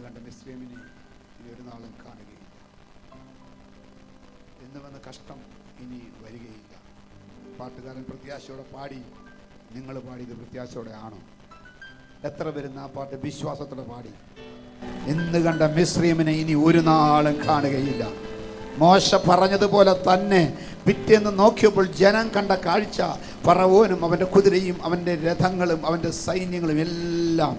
കണ്ട മിസ്രൈമിനെ ഇനി ഒരു നാളും കാണുകയില്ല. എന്ന് വന്ന കഷ്ടം ഇനി വരികയില്ല. പാട്ടുകാരൻ പ്രത്യാശയോടെ പാടി. നിങ്ങൾ പാടിയത് പ്രത്യാശയോടെ ആണോ? എത്ര പേരുന്ന ആ പാട്ട് വിശ്വാസത്തോടെ പാടി? എന്ന് കണ്ട മിസ്രൈമിനെ ഇനി ഒരു നാളും കാണുകയില്ല. മോശ പറഞ്ഞതുപോലെ തന്നെ പിറ്റേന്ന് നോക്കിയപ്പോൾ ജനം കണ്ട കാഴ്ച, ഫറവോനും അവൻ്റെ കുതിരയും അവൻ്റെ രഥങ്ങളും അവൻ്റെ സൈന്യങ്ങളും എല്ലാം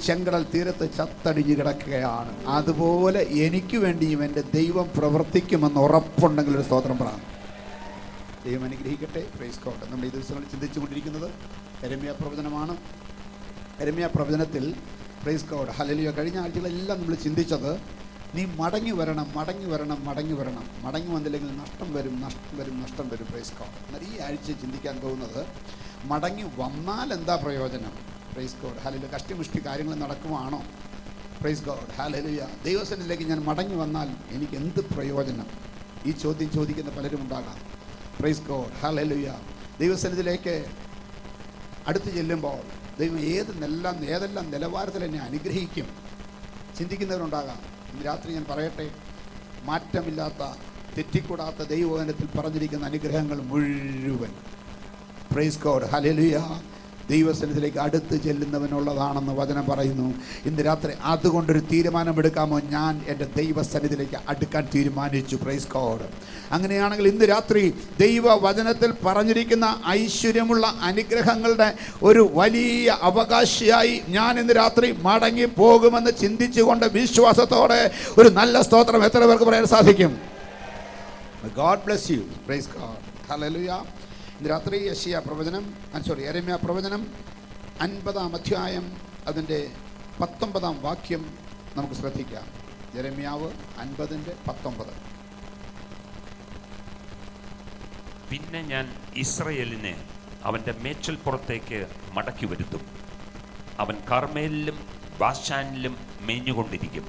ചെങ്കടൽ തീരത്ത് ചത്തടിഞ്ഞ് കിടക്കുകയാണ്. അതുപോലെ എനിക്ക് വേണ്ടിയും എൻ്റെ ദൈവം പ്രവർത്തിക്കുമെന്ന് ഉറപ്പുണ്ടെങ്കിൽ ഒരു സ്തോത്രം പറ. ദൈവം അനുഗ്രഹിക്കട്ടെ. Praise God. നമ്മൾ ഈ ദിവസങ്ങളിൽ ചിന്തിച്ചു കൊണ്ടിരിക്കുന്നത് യെരമ്യാ പ്രവചനമാണ്. യെരമ്യാ പ്രവചനത്തിൽ പ്രൈസ് ഗോഡ് ഹല്ലേലൂയ കഴിഞ്ഞ ആഴ്ചകളെല്ലാം നമ്മൾ ചിന്തിച്ചത് നീ മടങ്ങി വരണം, മടങ്ങി വരണം, മടങ്ങി വരണം. മടങ്ങി വന്നില്ലെങ്കിൽ നഷ്ടം വരും, നഷ്ടം വരും, നഷ്ടം വരും. Praise God. എന്നാൽ ഈ ആഴ്ച ചിന്തിക്കാൻ പോകുന്നത് മടങ്ങി വന്നാൽ എന്താ പ്രയോജനം? Price God hallelujah. കഷ്ടിമുഷ്ടി കാര്യങ്ങൾ നടക്കുവാണോ? Price God hallelujah. ദൈവസന്നിധിയിലേക്ക് ഞാൻ മടങ്ങി വന്നാൽ എനിക്ക് എന്ത് പ്രയോജനം? ഈ ചോദ്യം ചോദിക്കുന്ന പലരും ഉണ്ടാകാം. Price God hallelujah. ദൈവസന്നിധിയിലേക്ക് അടുത്ത് ചെല്ലുമ്പോൾ ദൈവം ഏതെല്ലാം നിലവാരത്തിൽ എന്നെ അനുഗ്രഹിക്കും ചിന്തിക്കുന്നവരുണ്ടാകാം. ഇന്ന് രാത്രി ഞാൻ പറയട്ടെ, മാറ്റമില്ലാത്ത തെറ്റിക്കൂടാത്ത ദൈവവചനത്തിൽ പറഞ്ഞിരിക്കുന്ന അനുഗ്രഹങ്ങൾ മുഴുവൻ പ്രൈസ് ഗോഡ് ഹല്ലേലൂയ ദൈവസന്നിധിയിലേക്ക് അടുത്ത് ചെല്ലുന്നവനുള്ളതാണെന്ന് വചനം പറയുന്നു. ഇന്ന് രാത്രി അതുകൊണ്ടൊരു തീരുമാനമെടുക്കാമോ? ഞാൻ എൻ്റെ ദൈവസന്നിധിയിലേക്ക് അടുക്കാൻ തീരുമാനിച്ചു. Praise God. അങ്ങനെയാണെങ്കിൽ ഇന്ന് രാത്രി ദൈവവചനത്തിൽ പറഞ്ഞിരിക്കുന്ന ഐശ്വര്യമുള്ള അനുഗ്രഹങ്ങളുടെ ഒരു വലിയ അവകാശിയായി ഞാൻ ഇന്ന് രാത്രി മടങ്ങി പോകുമെന്ന് ചിന്തിച്ചുകൊണ്ട് വിശ്വാസത്തോടെ ഒരു നല്ല സ്തോത്രം എത്ര പേർക്ക് പറയാൻ സാധിക്കും? God bless you. Price God hallelujah. ഇന്ന് രാത്രി യെരമ്യാ പ്രവചനം 50-ാം അധ്യായം അതിൻ്റെ 19-ാം വാക്യം നമുക്ക് ശ്രദ്ധിക്കാം. യെരമ്യാവ് 50:19. പിന്നെ ഞാൻ ഇസ്രയേലിനെ അവൻ്റെ മേച്ചൽപ്പുറത്തേക്ക് മടക്കി വരുത്തും. അവൻ കർമ്മേലിലും ബാശാനിലും മേഞ്ഞുകൊണ്ടിരിക്കും.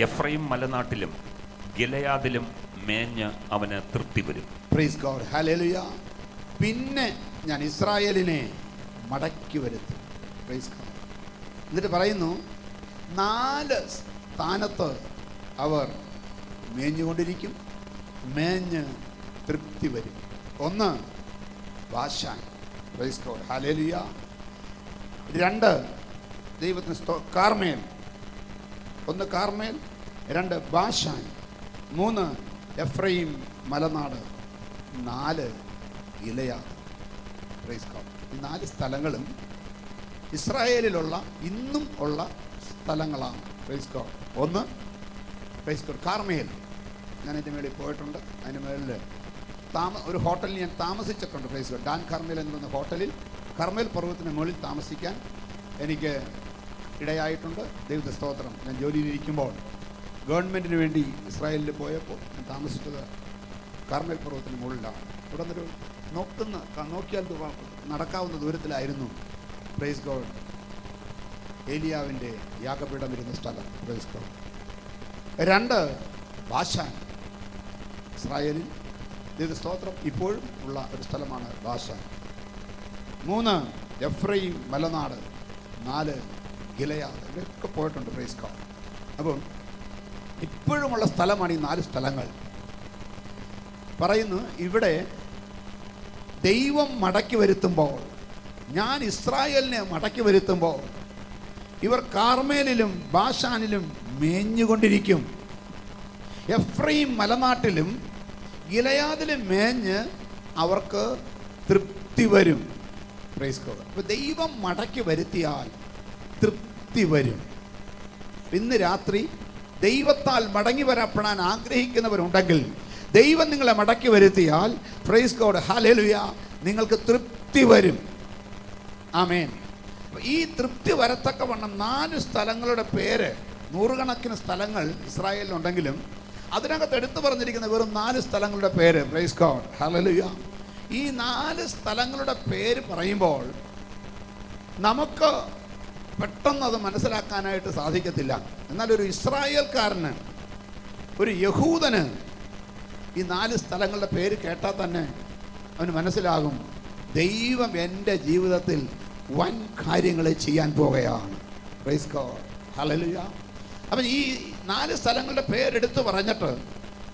എഫ്രൈം മലനാട്ടിലും ഗിലെയാദിലും മേഞ്ഞ് അവന് തൃപ്തി വരും. Price God hallelujah. പിന്നെ ഞാൻ ഇസ്രായേലിനെ മടക്കി വരുത്തും. Praise God. എന്നിട്ട് പറയുന്നു 4 സ്ഥാനത്ത് അവർ മേഞ്ഞുകൊണ്ടിരിക്കും, മേഞ്ഞ് തൃപ്തി വരും. 1 ബാശാൻ. Price God hallelujah. 2 ദൈവത്തിന് കാർമേൽ. 1 കാർമേൽ, 2 ബാശാൻ, 3 എഫ്രൈം മലനാട്, 4 ഗിലെയാദ്. Praise God. ഈ 4 സ്ഥലങ്ങളും ഇസ്രായേലിലുള്ള ഇന്നും ഉള്ള സ്ഥലങ്ങളാണ്. Praise God. 1 praise God Carmel. ഞാൻ അതിൻ്റെ മേളിൽ പോയിട്ടുണ്ട്. അതിന് മേളിൽ ഒരു ഹോട്ടലിൽ ഞാൻ താമസിച്ചിട്ടുണ്ട്. Praise God. ഡാൻ കാർമേൽ എന്ന് പറയുന്ന ഹോട്ടലിൽ കർമ്മേൽ പർവ്വതത്തിന് മുകളിൽ താമസിക്കാൻ എനിക്ക് ഇടയായിട്ടുണ്ട്. ദൈവത്തെ സ്തോത്രം. ഞാൻ ജോലിയിലിരിക്കുമ്പോൾ ഗവൺമെൻറ്റിന് വേണ്ടി ഇസ്രായേലിൽ പോയപ്പോൾ ഞാൻ താമസിച്ചത് കർമ്മേൽ പർവ്വതത്തിന് മുകളിലാണ്. ഇവിടെ നിന്നൊരു നോക്കിയാൽ നടക്കാവുന്ന ദൂരത്തിലായിരുന്നു പ്രൈസ് ഗോഡ് ഏലിയാവിൻ്റെ യാഗപീഠം ഇരുന്ന സ്ഥലം. Praise God. 2 ബാശാൻ. ഇസ്രായേലിൽ ദൈവ സ്തോത്രം ഇപ്പോഴും ഉള്ള ഒരു സ്ഥലമാണ് ബാശാൻ. 3 എഫ്രൈം മലനാട്, 4 ഗിലെയാദ്. ഇവിടെയൊക്കെ പോയിട്ടുണ്ട്. Praise God. അപ്പം ഇപ്പോഴുമുള്ള സ്ഥലമാണ് ഈ 4 സ്ഥലങ്ങൾ. പറയുന്നു ഇവിടെ ദൈവം മടക്കി വരുത്തുമ്പോൾ, ഞാൻ ഇസ്രായേലിനെ മടക്കി വരുത്തുമ്പോൾ ഇവർ കാർമേലിലും ബാശാനിലും മേഞ്ഞുകൊണ്ടിരിക്കും. എഫ്രൈം മലനാട്ടിലും ഗിലെയാദിലും മേഞ്ഞ് അവർക്ക് തൃപ്തി വരും. Praise God. അപ്പോൾ ദൈവം മടക്കി വരുത്തിയാൽ തൃപ്തി വരും. ഇന്ന് രാത്രി ദൈവത്താൽ മടങ്ങി വരപ്പെടാൻ ആഗ്രഹിക്കുന്നവരുണ്ടെങ്കിൽ, ദൈവം നിങ്ങളെ മടക്കി വരുത്തിയാൽ പ്രൈസ് ഗോഡ് ഹല്ലേലൂയ നിങ്ങൾക്ക് തൃപ്തി വരും. ആമേൻ. ഈ തൃപ്തി വരത്തക്കവണ്ണം 4 സ്ഥലങ്ങളുടെ പേര്, 100 കണക്കിന് സ്ഥലങ്ങൾ ഇസ്രായേലിലുണ്ടെങ്കിലും അതിനകത്ത് എടുത്തു പറഞ്ഞിരിക്കുന്ന വെറും 4 സ്ഥലങ്ങളുടെ പേര്. Price God hallelujah. ഈ 4 സ്ഥലങ്ങളുടെ പേര് പറയുമ്പോൾ നമുക്ക് പെട്ടെന്ന് അത് മനസ്സിലാക്കാനായിട്ട് സാധിക്കത്തില്ല. എന്നാൽ ഒരു ഇസ്രായേൽക്കാരന്, ഒരു യഹൂദന് ഈ 4 സ്ഥലങ്ങളുടെ പേര് കേട്ടാൽ തന്നെ അവന് മനസ്സിലാകും, ദൈവം എൻ്റെ ജീവിതത്തിൽ വൻ കാര്യങ്ങൾ ചെയ്യാൻ പോകുകയാണ്. Price God hallelujah. അപ്പം ഈ 4 സ്ഥലങ്ങളുടെ പേരെടുത്ത് പറഞ്ഞിട്ട്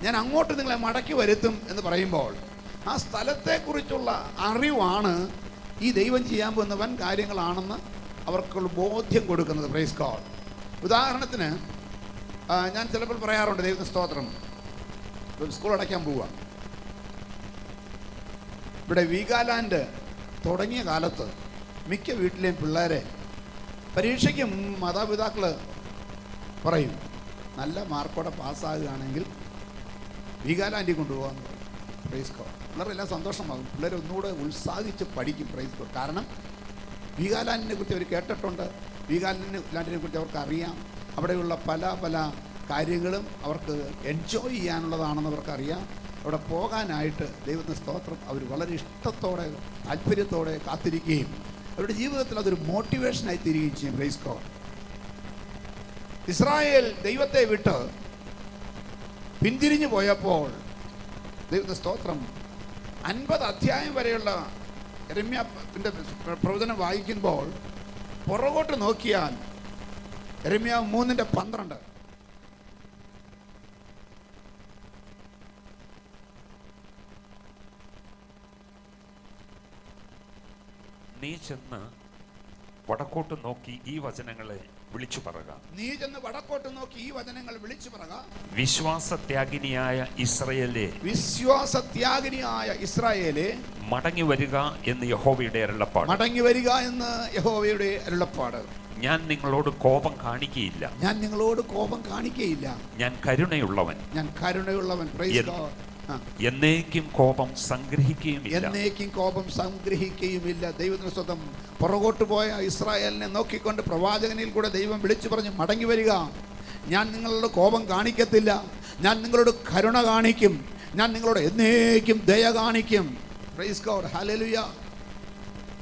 ഞാൻ അങ്ങോട്ട് നിങ്ങളെ മടക്കി വരുത്തും എന്ന് പറയുമ്പോൾ ആ സ്ഥലത്തെക്കുറിച്ചുള്ള അറിവാണ് ഈ ദൈവം ചെയ്യാൻ പോകുന്ന വൻ കാര്യങ്ങളാണെന്ന് അവർക്കുള്ള ബോധ്യം കൊടുക്കുന്നത്. Praise God. ഉദാഹരണത്തിന് ഞാൻ ചിലപ്പോൾ പറയാറുണ്ട്, ദൈവത്തിന് സ്തോത്രം, ഒരു സ്കൂൾ അടയ്ക്കാൻ പോവുക. ഇവിടെ വീഗാലാൻഡ് തുടങ്ങിയ കാലത്ത് മിക്ക വീട്ടിലെയും പിള്ളേരെ പരീക്ഷയ്ക്ക് മാതാപിതാക്കൾ പറയും, നല്ല മാർക്കോടെ പാസ്സാകുകയാണെങ്കിൽ വീഗാലാൻഡിൽ കൊണ്ടുപോകാമെന്ന് പറയും. Praise God. പിള്ളേരെല്ലാം സന്തോഷമാകും, പിള്ളേർ ഒന്നുകൂടെ ഉത്സാഹിച്ച് പഠിക്കും. Praise God. കാരണം വീഗാലാൻഡിനെ കുറിച്ച് അവർ കേട്ടിട്ടുണ്ട്, വീഗാലാൻഡിനെ കുറിച്ച് അവർക്ക് അറിയാം, അവിടെയുള്ള പല പല കാര്യങ്ങളും അവർക്ക് എൻജോയ് ചെയ്യാനുള്ളതാണെന്ന് അവർക്കറിയാം. അവിടെ പോകാനായിട്ട് ദൈവത്തിന് സ്തോത്രം അവർ വളരെ ഇഷ്ടത്തോടെ താല്പര്യത്തോടെ കാത്തിരിക്കുകയും അവരുടെ ജീവിതത്തിൽ അതൊരു മോട്ടിവേഷനായി തീരുകയും ചെയ്യും. Praise God. ഇസ്രായേൽ ദൈവത്തെ വിട്ട് പിന്തിരിഞ്ഞു പോയപ്പോൾ ദൈവത്തിന്റെ സ്തോത്രം 50 അധ്യായം വരെയുള്ള യെരമ്യാവിന്റെ പ്രവചനം വായിക്കുമ്പോൾ പുറകോട്ട് നോക്കിയാൽ യെരമ്യാവ് 3:12 നീ ചെന്ന് വടക്കോട്ട് നോക്കി ഈ വചനങ്ങളെ വിളിച്ചു പറക. നീ ചെന്ന് വടക്കോട്ട് നോക്കി ഈ വചനങ്ങൾ വിളിച്ചു പറക. വിശ്വാസത്യാഗിനിയായ ഇസ്രായേലേ, വിശ്വാസത്യാഗിനിയായ ഇസ്രായേലേ, മടങ്ങി വരിക എന്ന് യഹോവയുടെ അരുളപ്പാട്. മടങ്ങി വരിക എന്ന് യഹോവയുടെ അരുളപ്പാട്. ഞാൻ നിങ്ങളോട് കോപം കാണിക്കുകയില്ല, ഞാൻ നിങ്ങളോട് കോപം കാണിക്കുകയില്ല, ഞാൻ കരുണയുള്ളവൻ, ഞാൻ കരുണയുള്ളവൻ. Praise God. എന്നേക്കും കോപം സംഗ്രഹിക്കുകയുമില്ല, എന്നേക്കും കോപം സംഗ്രഹിക്കുകയുമില്ല. ദൈവത്തിന് സ്വന്തം പുറകോട്ട് പോയ ഇസ്രായേലിനെ നോക്കിക്കൊണ്ട് പ്രവാചകനിൽ കൂടെ ദൈവം വിളിച്ചു പറഞ്ഞു, മടങ്ങി വരിക, ഞാൻ നിങ്ങളോട് കോപം കാണിക്കത്തില്ല, ഞാൻ നിങ്ങളോട് കരുണ കാണിക്കും, ഞാൻ നിങ്ങളോട് എന്നേക്കും ദയ കാണിക്കും. Price God. ഹല്ലേലൂയ.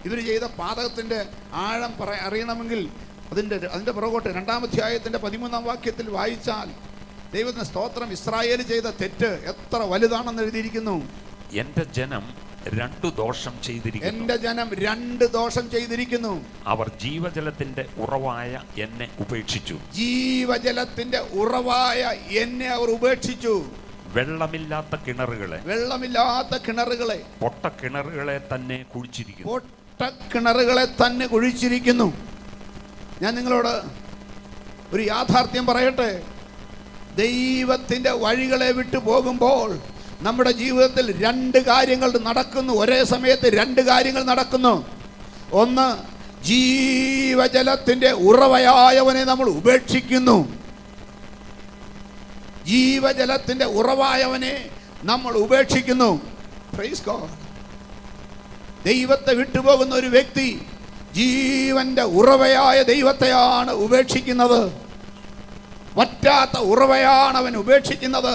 ഇവർ ചെയ്ത പാതകത്തിൻ്റെ ആഴം അറിയണമെങ്കിൽ അതിൻ്റെ പുറകോട്ട് 2-ാം അധ്യായത്തിൻ്റെ 13-ാം വാക്യത്തിൽ വായിച്ചാൽ ദൈവത്തിന് സ്തോത്രം, ഇസ്രായേൽ ചെയ്ത തെറ്റ് എത്ര വലുതാണെന്ന് എഴുതിയിരിക്കുന്നു. എന്റെ ജനം 2 ദോഷം ചെയ്തിരിക്കുന്നു, എന്റെ ജനം 2 ദോഷം ചെയ്തിരിക്കുന്നു. അവർ ജീവജലത്തിന്റെ ഉറവായ എന്നെ ഉപേക്ഷിച്ചു, ജീവജലത്തിന്റെ ഉറവായ എന്നെ അവർ ഉപേക്ഷിച്ചു. വെള്ളമില്ലാത്ത കിണറുകളെ, വെള്ളമില്ലാത്ത കിണറുകളെ, പൊട്ട കിണറുകളെ തന്നെ കുഴിച്ചിരിക്കുന്നു, പൊട്ട കിണറുകളെ തന്നെ കുഴിച്ചിരിക്കുന്നു. ഞാൻ നിങ്ങളോട് ഒരു യാഥാർത്ഥ്യം പറയട്ടെ, ദൈവത്തിൻ്റെ വഴികളെ വിട്ടു പോകുമ്പോൾ നമ്മുടെ ജീവിതത്തിൽ 2 കാര്യങ്ങൾ നടക്കുന്നു. ഒരേ സമയത്ത് 2 കാര്യങ്ങൾ നടക്കുന്നു. ഒന്ന്, ജീവജലത്തിൻ്റെ ഉറവയായവനെ നമ്മൾ ഉപേക്ഷിക്കുന്നു. ജീവജലത്തിൻ്റെ ഉറവായവനെ നമ്മൾ ഉപേക്ഷിക്കുന്നു. Praise God. ദൈവത്തെ വിട്ടുപോകുന്ന ഒരു വ്യക്തി ജീവന്റെ ഉറവയായ ദൈവത്തെയാണ് ഉപേക്ഷിക്കുന്നത്. വറ്റാത്ത ഉറവയാണ് അവൻ ഉപേക്ഷിക്കുന്നത്.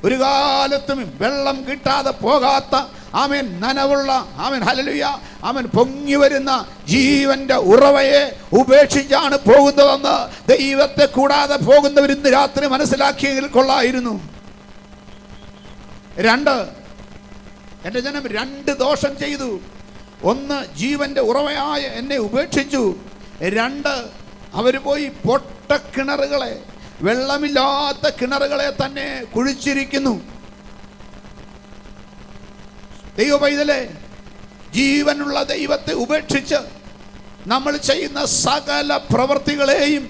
ഒരു കാലത്തും വെള്ളം കിട്ടാതെ പോകാത്ത, ആമേൻ, നനവുള്ള, ആമേൻ, ഹല്ലേലൂയ, അവൻ പൊങ്ങി വരുന്ന ജീവന്റെ ഉറവയെ ഉപേക്ഷിച്ചാണ് പോകുന്നതെന്ന് ദൈവത്തെ കൂടാതെ പോകുന്നവർ ഇന്ന് രാത്രി മനസ്സിലാക്കിയെങ്കിൽ കൊള്ളായിരുന്നു. 2, എൻ്റെ ജനം 2 ദോഷം ചെയ്തു. 1, ജീവന്റെ ഉറവയായ എന്നെ ഉപേക്ഷിച്ചു. 2, അവർ പോയി പൊട്ട കിണറുകളെ, വെള്ളമില്ലാത്ത കിണറുകളെ തന്നെ കുഴിച്ചിരിക്കുന്നു. ദൈവ പൈതലേ, ജീവനുള്ള ദൈവത്തെ ഉപേക്ഷിച്ച് നമ്മൾ ചെയ്യുന്ന സകല പ്രവൃത്തികളെയും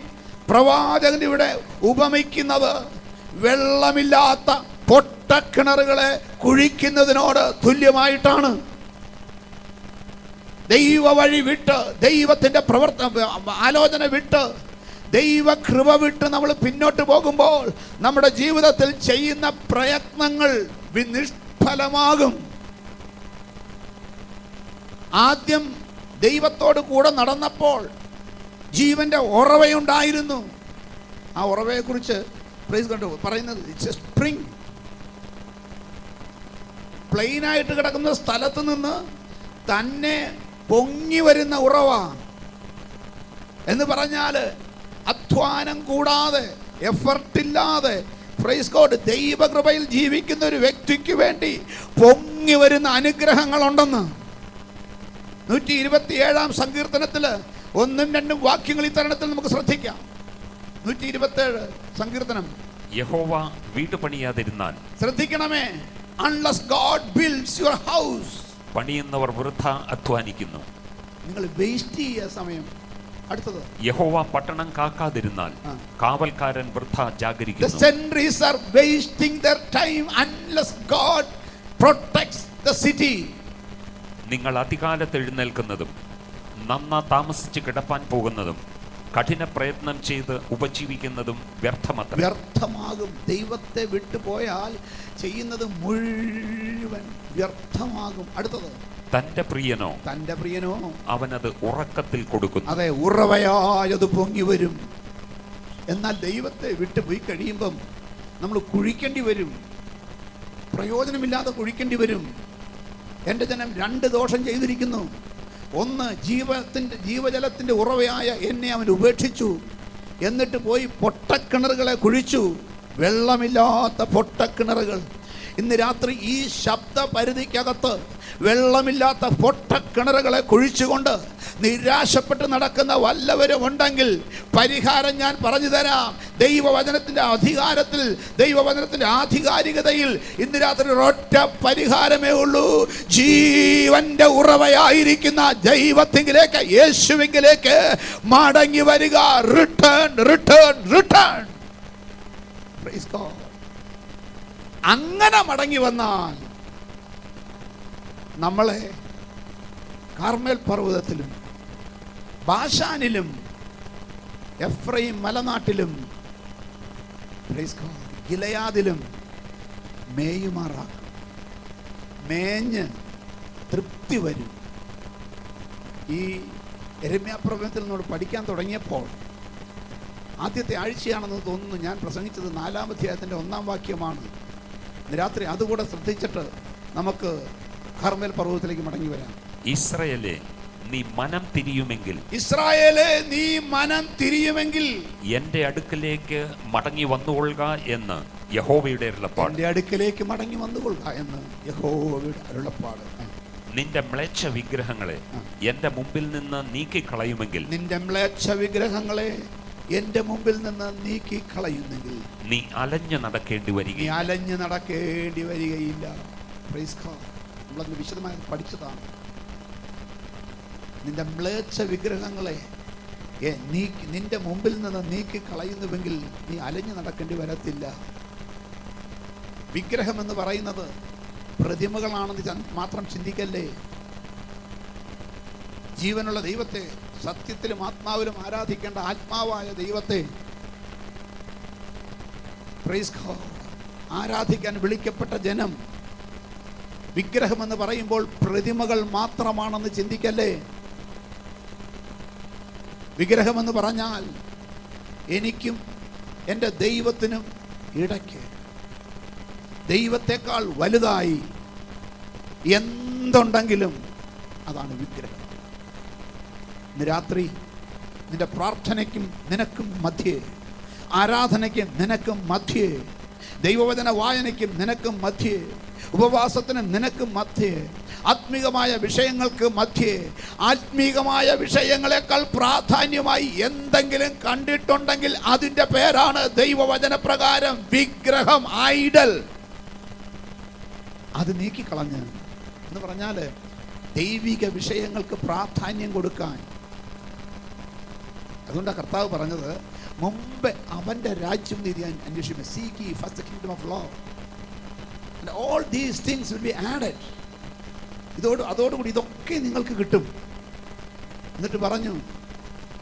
പ്രവാചകൻ ഇവിടെ ഉപമിക്കുന്നത് വെള്ളമില്ലാത്ത പൊട്ടക്കിണറുകളെ കുഴിക്കുന്നതിനോട് തുല്യമായിട്ടാണ്. ദൈവ വഴി വിട്ട്, ദൈവത്തിൻ്റെ ആലോചന വിട്ട്, ദൈവകൃപ വിട്ട് നമ്മൾ പിന്നോട്ട് പോകുമ്പോൾ നമ്മുടെ ജീവിതത്തിൽ ചെയ്യുന്ന പ്രയത്നങ്ങൾ നിഷ്ഫലമാകും. ആദ്യം ദൈവത്തോട് കൂടെ നടന്നപ്പോൾ ജീവന്റെ ഉറവയുണ്ടായിരുന്നു. ആ ഉറവയെക്കുറിച്ച് പ്രൈസ് കണ്ടു പറയുന്നത്, ഇറ്റ്സ് എ സ്പ്രിംഗ്. പ്ലെയിനായിട്ട് കിടക്കുന്ന സ്ഥലത്ത് നിന്ന് തന്നെ പൊങ്ങി വരുന്ന ഉറവ എന്ന് പറഞ്ഞാൽ അധ്വാനം കൂടാതെ, എഫർട്ടില്ലാതെ, പ്രൈസ് ഗോഡ്, ദൈവകൃപയിൽ ജീവിക്കുന്ന ഒരു വ്യക്തിക്ക് വേണ്ടി പൊങ്ങി വരുന്ന അനുഗ്രഹങ്ങളുണ്ടെന്ന് 127-ാം സങ്കീർത്തനത്തിൽ 1-2 വാക്യങ്ങൾ ഈ തരണത്തിൽ നമുക്ക് ശ്രദ്ധിക്കാം. 127 സങ്കീർത്തനം. യഹോവ വീട് പണിയാതിരുന്നാൽ, ശ്രദ്ധിക്കണമേ, unless God builds your house, പണിയുന്നവർ വൃഥ അധ്വാനിക്കുന്നു. നിങ്ങൾ വേസ്റ്റ് ചെയ്യുക സമയം. അടുത്തത്, യഹോവ പട്ടണം കാക്കാതിരുന്നാൽ, കാവൽക്കാരൻ വൃഥ the ജാഗരിക്കുന്നു. sentries are wasting their time unless God protects the city. നിങ്ങൾ അധികാലത്ത് എഴുന്നേൽക്കുന്നതും നന്ന താമസിച്ച് കിടപ്പാൻ പോകുന്നതും കഠിന പ്രയത്നം ചെയ്ത് ഉപജീവിക്കുന്നതും വ്യർത്ഥമത്ര. വ്യർത്ഥമാകും. ദൈവത്തെ വിട്ടുപോയാൽ ചെയ്യുന്നത് മുഴുവൻ വ്യർത്ഥമാകും. അടുത്തത്, തന്റെ പ്രിയനോ അവനത് ഉറക്കത്തിൽ കൊടുക്കുന്നു. അതെ, ഉറവയായത് പൊങ്ങി വരും. എന്നാൽ ദൈവത്തെ വിട്ടുപോയി കഴിയുമ്പം നമ്മൾ കുഴിക്കേണ്ടി വരും, പ്രയോജനമില്ലാതെ കുഴിക്കേണ്ടി വരും. എൻ്റെ ജനം 2 ദോഷം ചെയ്തിരിക്കുന്നു. ഒന്ന്, ജീവജലത്തിൻ്റെ ഉറവയായ എന്നെ അവൻ ഉപേക്ഷിച്ചു. എന്നിട്ട് പോയി പൊട്ടക്കിണറുകളെ കുഴിച്ചു, വെള്ളമില്ലാത്ത പൊട്ടക്കിണറുകൾ. ഇന്ന് രാത്രി ഈ ശബ്ദ പരിധിക്കകത്ത് വെള്ളമില്ലാത്ത പൊട്ടക്കിണറുകളെ കുഴിച്ചുകൊണ്ട് നിരാശപ്പെട്ട് നടക്കുന്ന വല്ലവരും ഉണ്ടെങ്കിൽ പരിഹാരം ഞാൻ പറഞ്ഞു തരാം. ദൈവവചനത്തിൻ്റെ അധികാരത്തിൽ, ദൈവവചനത്തിൻ്റെ ആധികാരികതയിൽ ഇന്ന് രാത്രി ഒരൊറ്റ പരിഹാരമേ ഉള്ളൂ. ജീവന്റെ ഉറവയായിരിക്കുന്ന ദൈവത്തിങ്കിലേക്ക്, യേശുവിങ്കിലേക്ക് മടങ്ങി വരിക. Return, return, return. Praise God. അങ്ങനെ മടങ്ങി വന്നാൽ നമ്മളെ കാർമേൽ പർവ്വതത്തിലും ബാശാനിലും എഫ്രൈം മലനാട്ടിലും ഗിലെയാദിലും മേയുമാറാക്കും. മേഞ്ഞ് തൃപ്തി വരും. ഈ യെരമ്യാ പ്രവചനത്തിൽ നിന്നോട് പഠിക്കാൻ തുടങ്ങിയപ്പോൾ ആദ്യത്തെ ആഴ്ചയാണെന്ന് തോന്നുന്നു ഞാൻ പ്രസംഗിച്ചത് 4-ാം അധ്യായത്തിൻ്റെ 1-ാം വാക്യമാണ്. രാത്രി അതുകൂടെ ശ്രദ്ധിച്ചിട്ട് നമുക്ക് കർമ്മേൽ പർവ്വതത്തിലേക്ക് മടങ്ങി വരാം. ഇസ്രായേലേ, നീ മനം തിരിയുമെങ്കിൽ, ഇസ്രായേലേ, നീ മനം തിരിയുമെങ്കിൽ എന്റെ അടുക്കലേക്ക് മടങ്ങി വന്നുകൊള്ളുക എന്ന് യഹോവയുടെ അരുളപ്പാട്. എന്റെ അടുക്കലേക്ക് മടങ്ങി വന്നുകൊള്ളുക എന്ന് യഹോവയുടെ അരുളപ്പാട്. നിന്റെ മ്ലേച്ഛ വിഗ്രഹങ്ങളെ എന്റെ മുമ്പിൽ നിന്ന് നീക്കിക്കളയുമെങ്കിൽ, നിന്റെ മ്ലേച്ഛ വിഗ്രഹങ്ങളെ എന്റെ മുമ്പിൽ നിന്ന് നീക്കിക്കളയുന്നെങ്കിൽ നീ അലഞ്ഞു നടക്കേണ്ടി വരികയില്ല. Praise God. നമ്മളത് വിശദമായി പഠിച്ചതാണ്. നിന്റെ മ്ലേച്ഛ വിഗ്രഹങ്ങളെ നിന്റെ മുമ്പിൽ നിന്ന് നീക്കിക്കളയുന്നുവെങ്കിൽ നീ അലഞ്ഞു നടക്കേണ്ടി വരത്തില്ല. വിഗ്രഹം എന്ന് പറയുന്നത് പ്രതിമകളാണെന്ന് മാത്രം ചിന്തിക്കല്ലേ. ജീവനുള്ള ദൈവത്തെ, സത്യത്തിലും ആത്മാവിലും ആരാധിക്കേണ്ട ആത്മാവായ ദൈവത്തെ പ്രൈസ് ഗോഡ് ആരാധിക്കാൻ വിളിക്കപ്പെട്ട ജനം വിഗ്രഹമെന്ന് പറയുമ്പോൾ പ്രതിമകൾ മാത്രമാണെന്ന് ചിന്തിക്കല്ലേ. വിഗ്രഹമെന്ന് പറഞ്ഞാൽ എനിക്കും എൻ്റെ ദൈവത്തിനും ഇടയ്ക്ക് ദൈവത്തെക്കാൾ വലുതായി എന്തുണ്ടെങ്കിലും അതാണ് വിഗ്രഹം. ഇന്ന് രാത്രി നിന്റെ പ്രാർത്ഥനയ്ക്കും നിനക്കും മധ്യേ, ആരാധനയ്ക്കും നിനക്കും മധ്യേ, ദൈവവചന വായനയ്ക്കും നിനക്കും മധ്യേ, ഉപവാസത്തിനും നിനക്കും മധ്യേ, ആത്മീകമായ വിഷയങ്ങൾക്ക് മധ്യേ, ആത്മീകമായ വിഷയങ്ങളെക്കാൾ പ്രാധാന്യമായി എന്തെങ്കിലും കണ്ടിട്ടുണ്ടെങ്കിൽ അതിൻ്റെ പേരാണ് ദൈവവചന പ്രകാരം വിഗ്രഹം, ഐഡൽ. അത് നീക്കിക്കളഞ്ഞ് എന്ന് പറഞ്ഞാൽ ദൈവിക വിഷയങ്ങൾക്ക് പ്രാധാന്യം കൊടുക്കാൻ. അതുകൊണ്ടാണ് കർത്താവ് പറഞ്ഞത്, മുമ്പ് അവൻ്റെ രാജ്യം നീതി അന്വേഷിക്കുക. Seek ye first the kingdom of law and all these things will be added. അതോടുകൂടി ഇതൊക്കെ നിങ്ങൾക്ക് കിട്ടും. എന്നിട്ട് പറഞ്ഞു,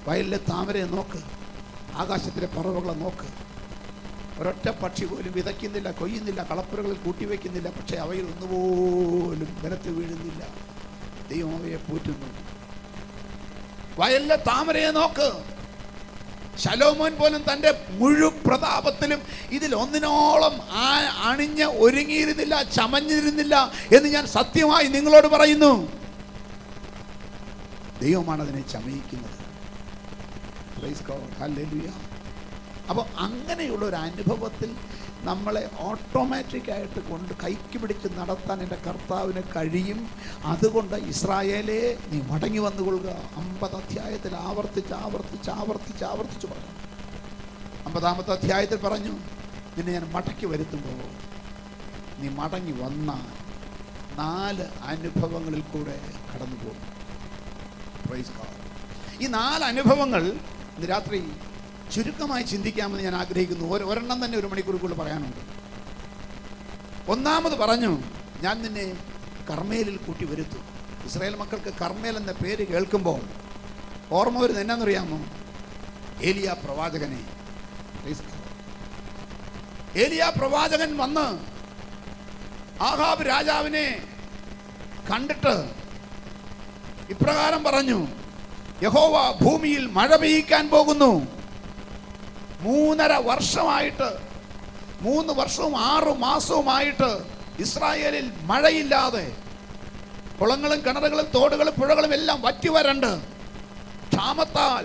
വയലിലെ താമരയെ നോക്ക്, ആകാശത്തിലെ പറവകളെ നോക്ക്. ഒരൊറ്റ പക്ഷി പോലും വിതയ്ക്കുന്നില്ല, കൊയ്യുന്നില്ല, കളപ്പുരകളിൽ കൂട്ടിവെക്കുന്നില്ല, പക്ഷേ അവയിൽ ഒന്നുപോലും നിലത്ത് വീഴുന്നില്ല. ദൈവം അവയെ പോറ്റുന്നു. വയലിലെ താമരയെ നോക്ക്. ശലോമോൻ പോലും തൻ്റെ മുഴുപ്രതാപത്തിലും ഇതിൽ ഒന്നിനോളം അണിഞ്ഞ് ഒരുങ്ങിയിരുന്നില്ല, ചമഞ്ഞിരുന്നില്ല എന്ന് ഞാൻ സത്യമായി നിങ്ങളോട് പറയുന്നു. ദൈവമാണ് അതിനെ ചമയിക്കുന്നത്. Price God, hallelujah. അപ്പോൾ അങ്ങനെയുള്ള ഒരു അനുഭവത്തിൽ നമ്മളെ ഓട്ടോമാറ്റിക്കായിട്ട് കൊണ്ട് കൈക്ക് പിടിച്ച് നടത്താൻ എൻ്റെ കർത്താവിന് കഴിയും. അതുകൊണ്ട് ഇസ്രായേലേ, നീ മടങ്ങി വന്നുകൊള്ളുക. 50 അധ്യായത്തിൽ ആവർത്തിച്ച് പറഞ്ഞു. 50-ാമത്തെ അധ്യായത്തിൽ പറഞ്ഞു, നിന്നെ ഞാൻ മടക്കി വരുത്തുമ്പോൾ നീ മടങ്ങി വന്ന 4 അനുഭവങ്ങളിൽ കൂടെ കടന്നു പോകും. Price God. ഈ 4 അനുഭവങ്ങൾ ഇന്ന് രാത്രി ചുരുക്കമായി ചിന്തിക്കാമെന്ന് ഞാൻ ആഗ്രഹിക്കുന്നു. ഒരെണ്ണം തന്നെ 1 മണിക്കൂറുകൾ പറയാനുണ്ട്. ഒന്നാമത് പറഞ്ഞു, ഞാൻ നിന്നെ കർമ്മേലിൽ കൂട്ടി വരുത്തും. ഇസ്രായേൽ മക്കൾക്ക് കർമ്മേൽ എന്ന പേര് കേൾക്കുമ്പോൾ ഓർമ്മ വരുന്നത് എന്നാന്നറിയാമോ? ഏലിയ പ്രവാചകനെ. ഏലിയ പ്രവാചകൻ വന്ന് ആഹാബ് രാജാവിനെ കണ്ടിട്ട് ഇപ്രകാരം പറഞ്ഞു, യഹോവ ഭൂമിയിൽ മഴ പെയ്യിക്കാൻ പോകുന്നു. 3.5 വർഷമായിട്ട് 3 വർഷവും 6 മാസവുമായിട്ട് ഇസ്രായേലിൽ മഴയില്ലാതെ കുളങ്ങളും കിണറുകളും തോടുകളും പുഴകളും എല്ലാം വറ്റിവരണ്ട് ക്ഷാമത്താൽ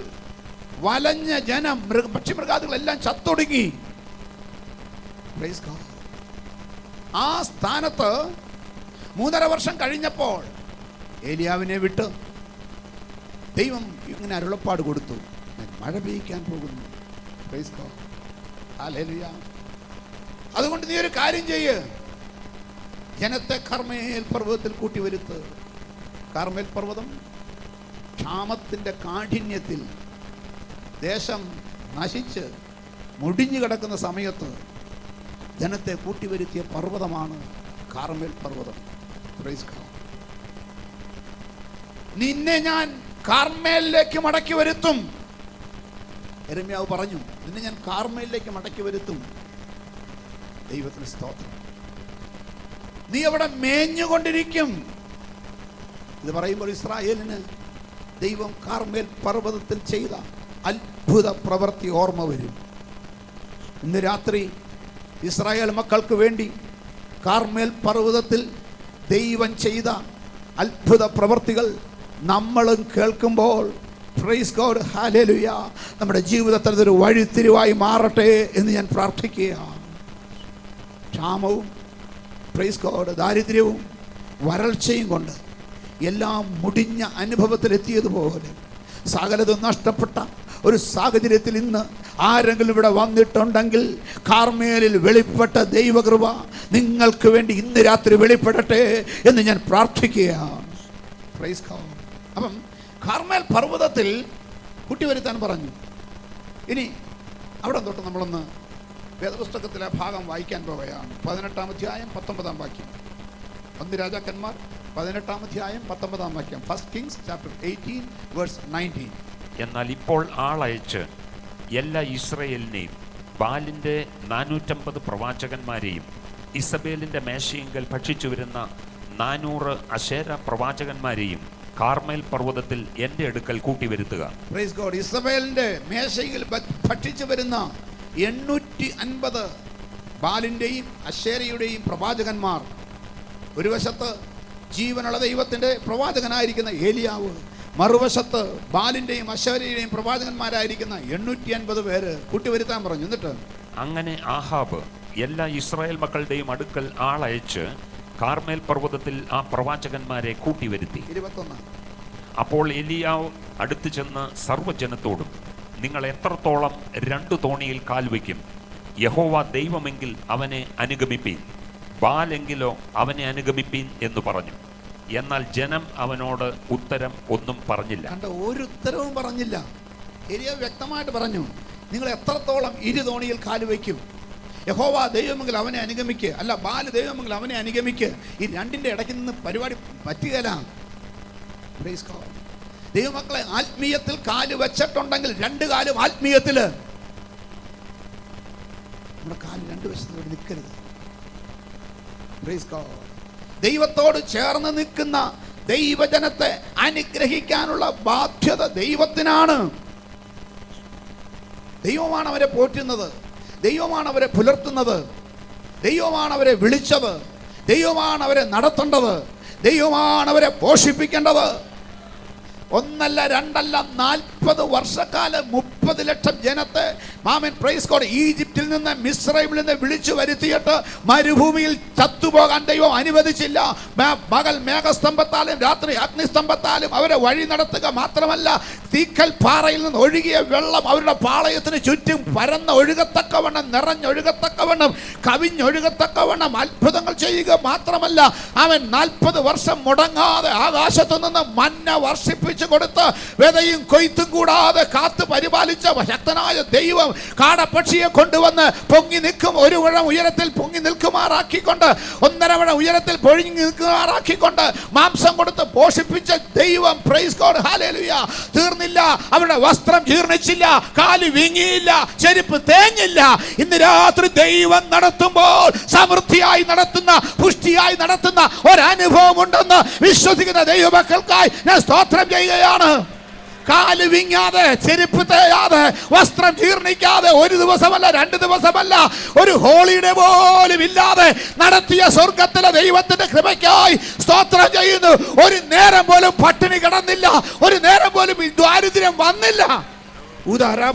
വലഞ്ഞ ജനം, പക്ഷിമൃഗാദികളെല്ലാം ചത്തൊടുങ്ങി. ആ സ്ഥാനത്ത് 3.5 വർഷം കഴിഞ്ഞപ്പോൾ ഏലിയാവിനെ വിട്ട് ദൈവം ഇങ്ങനെ അരുളപ്പാട് കൊടുത്തു, ഞാൻ മഴ പെയ്യിക്കാൻ പോകുന്നു. ഹല്ലേലൂയ. അതുകൊണ്ട് നീ ഒരു കാര്യം ചെയ്യ്, ജനത്തെ കർമ്മേൽ പർവ്വതത്തിൽ കൂട്ടി വരുത്ത്. കർമ്മേൽ പർവ്വതം ക്ഷാമത്തിൻ്റെ കാഠിന്യത്തിൽ ദേശം നശിച്ച് മുടിഞ്ഞു കിടക്കുന്ന സമയത്ത് ജനത്തെ കൂട്ടിവരുത്തിയ പർവ്വതമാണ് കാർമേൽ പർവ്വതം. Praise God. നിന്നെ ഞാൻ കാർമേലിലേക്ക് മടക്കി വരുത്തും. യെരമ്യാവ് പറഞ്ഞു, നിന്നെ ഞാൻ കാർമേലിലേക്ക് മടക്കി വരുത്തും. ദൈവത്തിന് സ്തോത്രം. നീ അവിടെ മേഞ്ഞുകൊണ്ടിരിക്കും. ഇത് പറയുമ്പോൾ ഇസ്രായേലിന് ദൈവം കാർമേൽ പർവ്വതത്തിൽ ചെയ്ത അത്ഭുത പ്രവൃത്തി ഓർമ്മ വരും. ഇന്ന് രാത്രി ഇസ്രായേൽ മക്കൾക്ക് വേണ്ടി കാർമേൽ പർവ്വതത്തിൽ ദൈവം ചെയ്ത അത്ഭുത പ്രവൃത്തികൾ നമ്മളും കേൾക്കുമ്പോൾ പ്രൈസ് ഗോഡ്, ഹല്ലേലൂയ, നമ്മുടെ ജീവിതത്തിൽ അതൊരു വഴിത്തിരിവായി മാറട്ടെ എന്ന് ഞാൻ പ്രാർത്ഥിക്കുകയാണ്. ക്ഷാമവും പ്രൈസ് ഗോഡ് ദാരിദ്ര്യവും വരൾച്ചയും കൊണ്ട് എല്ലാം മുടിഞ്ഞ അനുഭവത്തിലെത്തിയതുപോലെ സകലതും നഷ്ടപ്പെട്ട ഒരു സാഹചര്യത്തിൽ ഇന്ന് ആരെങ്കിലും ഇവിടെ വന്നിട്ടുണ്ടെങ്കിൽ കാർമേലിൽ വെളിപ്പെട്ട ദൈവകൃപ നിങ്ങൾക്ക് വേണ്ടി ഇന്ന് രാത്രി വെളിപ്പെടട്ടെ എന്ന് ഞാൻ പ്രാർത്ഥിക്കുകയാണ്. Praise God. അപ്പം കാർമേൽ പർവ്വതത്തിൽ കൂട്ടിവരുത്താൻ പറഞ്ഞു. ഇനി അവിടെ തൊട്ട് നമ്മളൊന്ന് വേദപുസ്തകത്തിലെ ഭാഗം വായിക്കാൻ പോവുകയാണ്. 18-ാം അധ്യായം 19-ാം വാക്യം. 1 രാജാക്കന്മാർ 18-ാം അധ്യായം 19-ാം വാക്യം. 1 Kings chapter 18 verse 19. എന്നാൽ ഇപ്പോൾ ആളയച്ച് എല്ലാ ഇസ്രയേലിനെയും ബാലിൻ്റെ 450 പ്രവാചകന്മാരെയും ഇസബേലിൻ്റെ മേശയെങ്കിൽ ഭക്ഷിച്ചു വരുന്ന 400 അശേര പ്രവാചകന്മാരെയും കാർമേൽ പർവ്വതത്തിൽ എൻ്റെ അടുക്കൽ കൂട്ടിവരുത്തുക. Praise God. ഇസബേലിൻ്റെ മേശയിൽ ഭക്ഷിച്ചു വരുന്ന 850 ബാലിൻ്റെയും അശേരയുടെയും പ്രവാചകന്മാർ, ഒരു വശത്ത് ജീവനുള്ള ദൈവത്തിൻ്റെ പ്രവാചകനായിരിക്കുന്ന ഏലിയാവ്, മറുവശത്ത് ബാലിൻ്റെയും അശേരയുടെയും പ്രവാചകന്മാരായിരിക്കുന്ന 850 പേര് കൂട്ടിവരുത്താൻ പറഞ്ഞു. എന്നിട്ട് അങ്ങനെ ആഹാബ് എല്ലാ ഇസ്രായേൽ മക്കളുടെയും അടുക്കൽ ആളയച്ച് കാർമേൽ പർവ്വതത്തിൽ ആ പ്രവാചകന്മാരെ കൂട്ടിവരുത്തി. 21. അപ്പോൾ എലിയാവ് അടുത്തു ചെന്ന് സർവ്വജനത്തോടും, നിങ്ങൾ എത്രത്തോളം 2 തോണിയിൽ കാൽ വയ്ക്കും? യഹോവ ദൈവമെങ്കിൽ അവനെ അനുഗമിപ്പീൻ, ബാലെങ്കിലോ അവനെ അനുഗമിപ്പീൻ എന്ന് പറഞ്ഞു. എന്നാൽ ജനം അവനോട് ഉത്തരം ഒന്നും പറഞ്ഞില്ല. ഒരു ഉത്തരവും പറഞ്ഞില്ല. എലിയാവ് വ്യക്തമായിട്ട് പറഞ്ഞു, നിങ്ങൾ എത്രത്തോളം 2 തോണിയിൽ കാല് വയ്ക്കും? യഹോവ ദൈവമെങ്കിൽ അവനെ അനുഗമിക്കുക, അല്ല ബാല് ദൈവമെങ്കിൽ അവനെ അനുഗമിക്കുക. ഈ രണ്ടിൻ്റെ ഇടയ്ക്ക് നിന്ന് പരിപാടി പറ്റുകയില്ല. Praise God. ദൈവമക്കളെ, ആത്മീയത്തിൽ കാല് വെച്ചിട്ടുണ്ടെങ്കിൽ 2 കാലും ആത്മീയത്തിൽ. നമ്മുടെ കാല് 2 വശത്തോട് നിൽക്കരുത്. Praise God. ദൈവത്തോട് ചേർന്ന് നിൽക്കുന്ന ദൈവജനത്തെ അനുഗ്രഹിക്കാനുള്ള ബാധ്യത ദൈവത്തിനാണ്. ദൈവമാണ് അവരെ പോറ്റുന്നത്, ദൈവമാണ് അവരെ പുലർത്തുന്നത്, ദൈവമാണ് അവരെ വിളിച്ചത്, ദൈവമാണ് അവരെ നടത്തേണ്ടത്, ദൈവമാണ് അവരെ പോഷിപ്പിക്കേണ്ടത്. 1 അല്ല 2 അല്ല 40 വർഷക്കാലം 30 ലക്ഷം ജനത്തെ പ്രൈസ് ഗോഡ് ഈജിപ്തിൽ നിന്ന് മിസ്രൈമിൽ നിന്ന് വിളിച്ചു വരുത്തിയിട്ട് മരുഭൂമിയിൽ ചത്തുപോകാൻ ദൈവം അനുവദിച്ചില്ല. പകൽ മേഘസ്തംഭത്താലും രാത്രി അഗ്നിസ്തംഭത്താലും അവരെ വഴി നടത്തുക മാത്രമല്ല, തീക്കൽ പാറയിൽ നിന്ന് ഒഴുകിയ വെള്ളം അവരുടെ പാളയത്തിന് ചുറ്റും പരന്ന് ഒഴുകത്തക്കവണ്ണം, നിറഞ്ഞൊഴുകത്തക്കവണ്ണം, കവിഞ്ഞൊഴുകത്തക്കവണ്ണം അത്ഭുതങ്ങൾ ചെയ്യുക മാത്രമല്ല, അവൻ 40 വർഷം മുടങ്ങാതെ ആകാശത്തു നിന്ന് മന്ന വർഷിപ്പിച്ചു കൊടുത്ത് വിതയും കൊയ്ത്തും കൂടാതെ കാത്തു പരിപാലിച്ച ശക്തനായ ദൈവം കാടപ്പക്ഷിയെ കൊണ്ടുവന്ന് പൊങ്ങി നിൽക്കും, 1 മുഴം ഉയരത്തിൽ പൊങ്ങി നിൽക്കുമാറാക്കിക്കൊണ്ട്, 1.5 മുഴം ഉയരത്തിൽ പൊഴിഞ്ഞു നിൽക്കുമാറാക്കിക്കൊണ്ട് മാംസം കൊടുത്ത് പോഷിപ്പിച്ച ദൈവം, പ്രൈസ് ഗോഡ്, ഹല്ലേലൂയ. തീർന്നില്ല, അവരുടെ വസ്ത്രം ജീർണിച്ചില്ല, കാല് വീങ്ങിയില്ല, ചെരുപ്പ് തേഞ്ഞില്ല. ഇന്ന് രാത്രി ദൈവം നടത്തുമ്പോൾ സമൃദ്ധിയായി നടത്തുന്ന, പുഷ്ടിയായി നടത്തുന്ന ഒരനുഭവം ഉണ്ടെന്ന് വിശ്വസിക്കുന്ന ദൈവമക്കൾക്കായി ഞാൻ സ്തോത്രം ചെയ്യുകയാണ്. കാല് വിങ്ങാതെ, ചെരുപ്പ് തേയാതെ, വസ്ത്രം ജീർണിക്കാതെ, 1 ദിവസമല്ല 2 ദിവസമല്ല, ഒരു ഹോളിഡേ പോലും ഇല്ലാതെ നടത്തിയ സ്വർഗത്തിലെ ദൈവത്തിന്റെ കൃപയ്ക്കായി സ്തോത്രം ചെയ്യുന്നു. ഒരു നേരം പോലും പട്ടിണി കിടന്നില്ല, ഒരു നേരം പോലും ദാരിദ്ര്യം വന്നില്ല.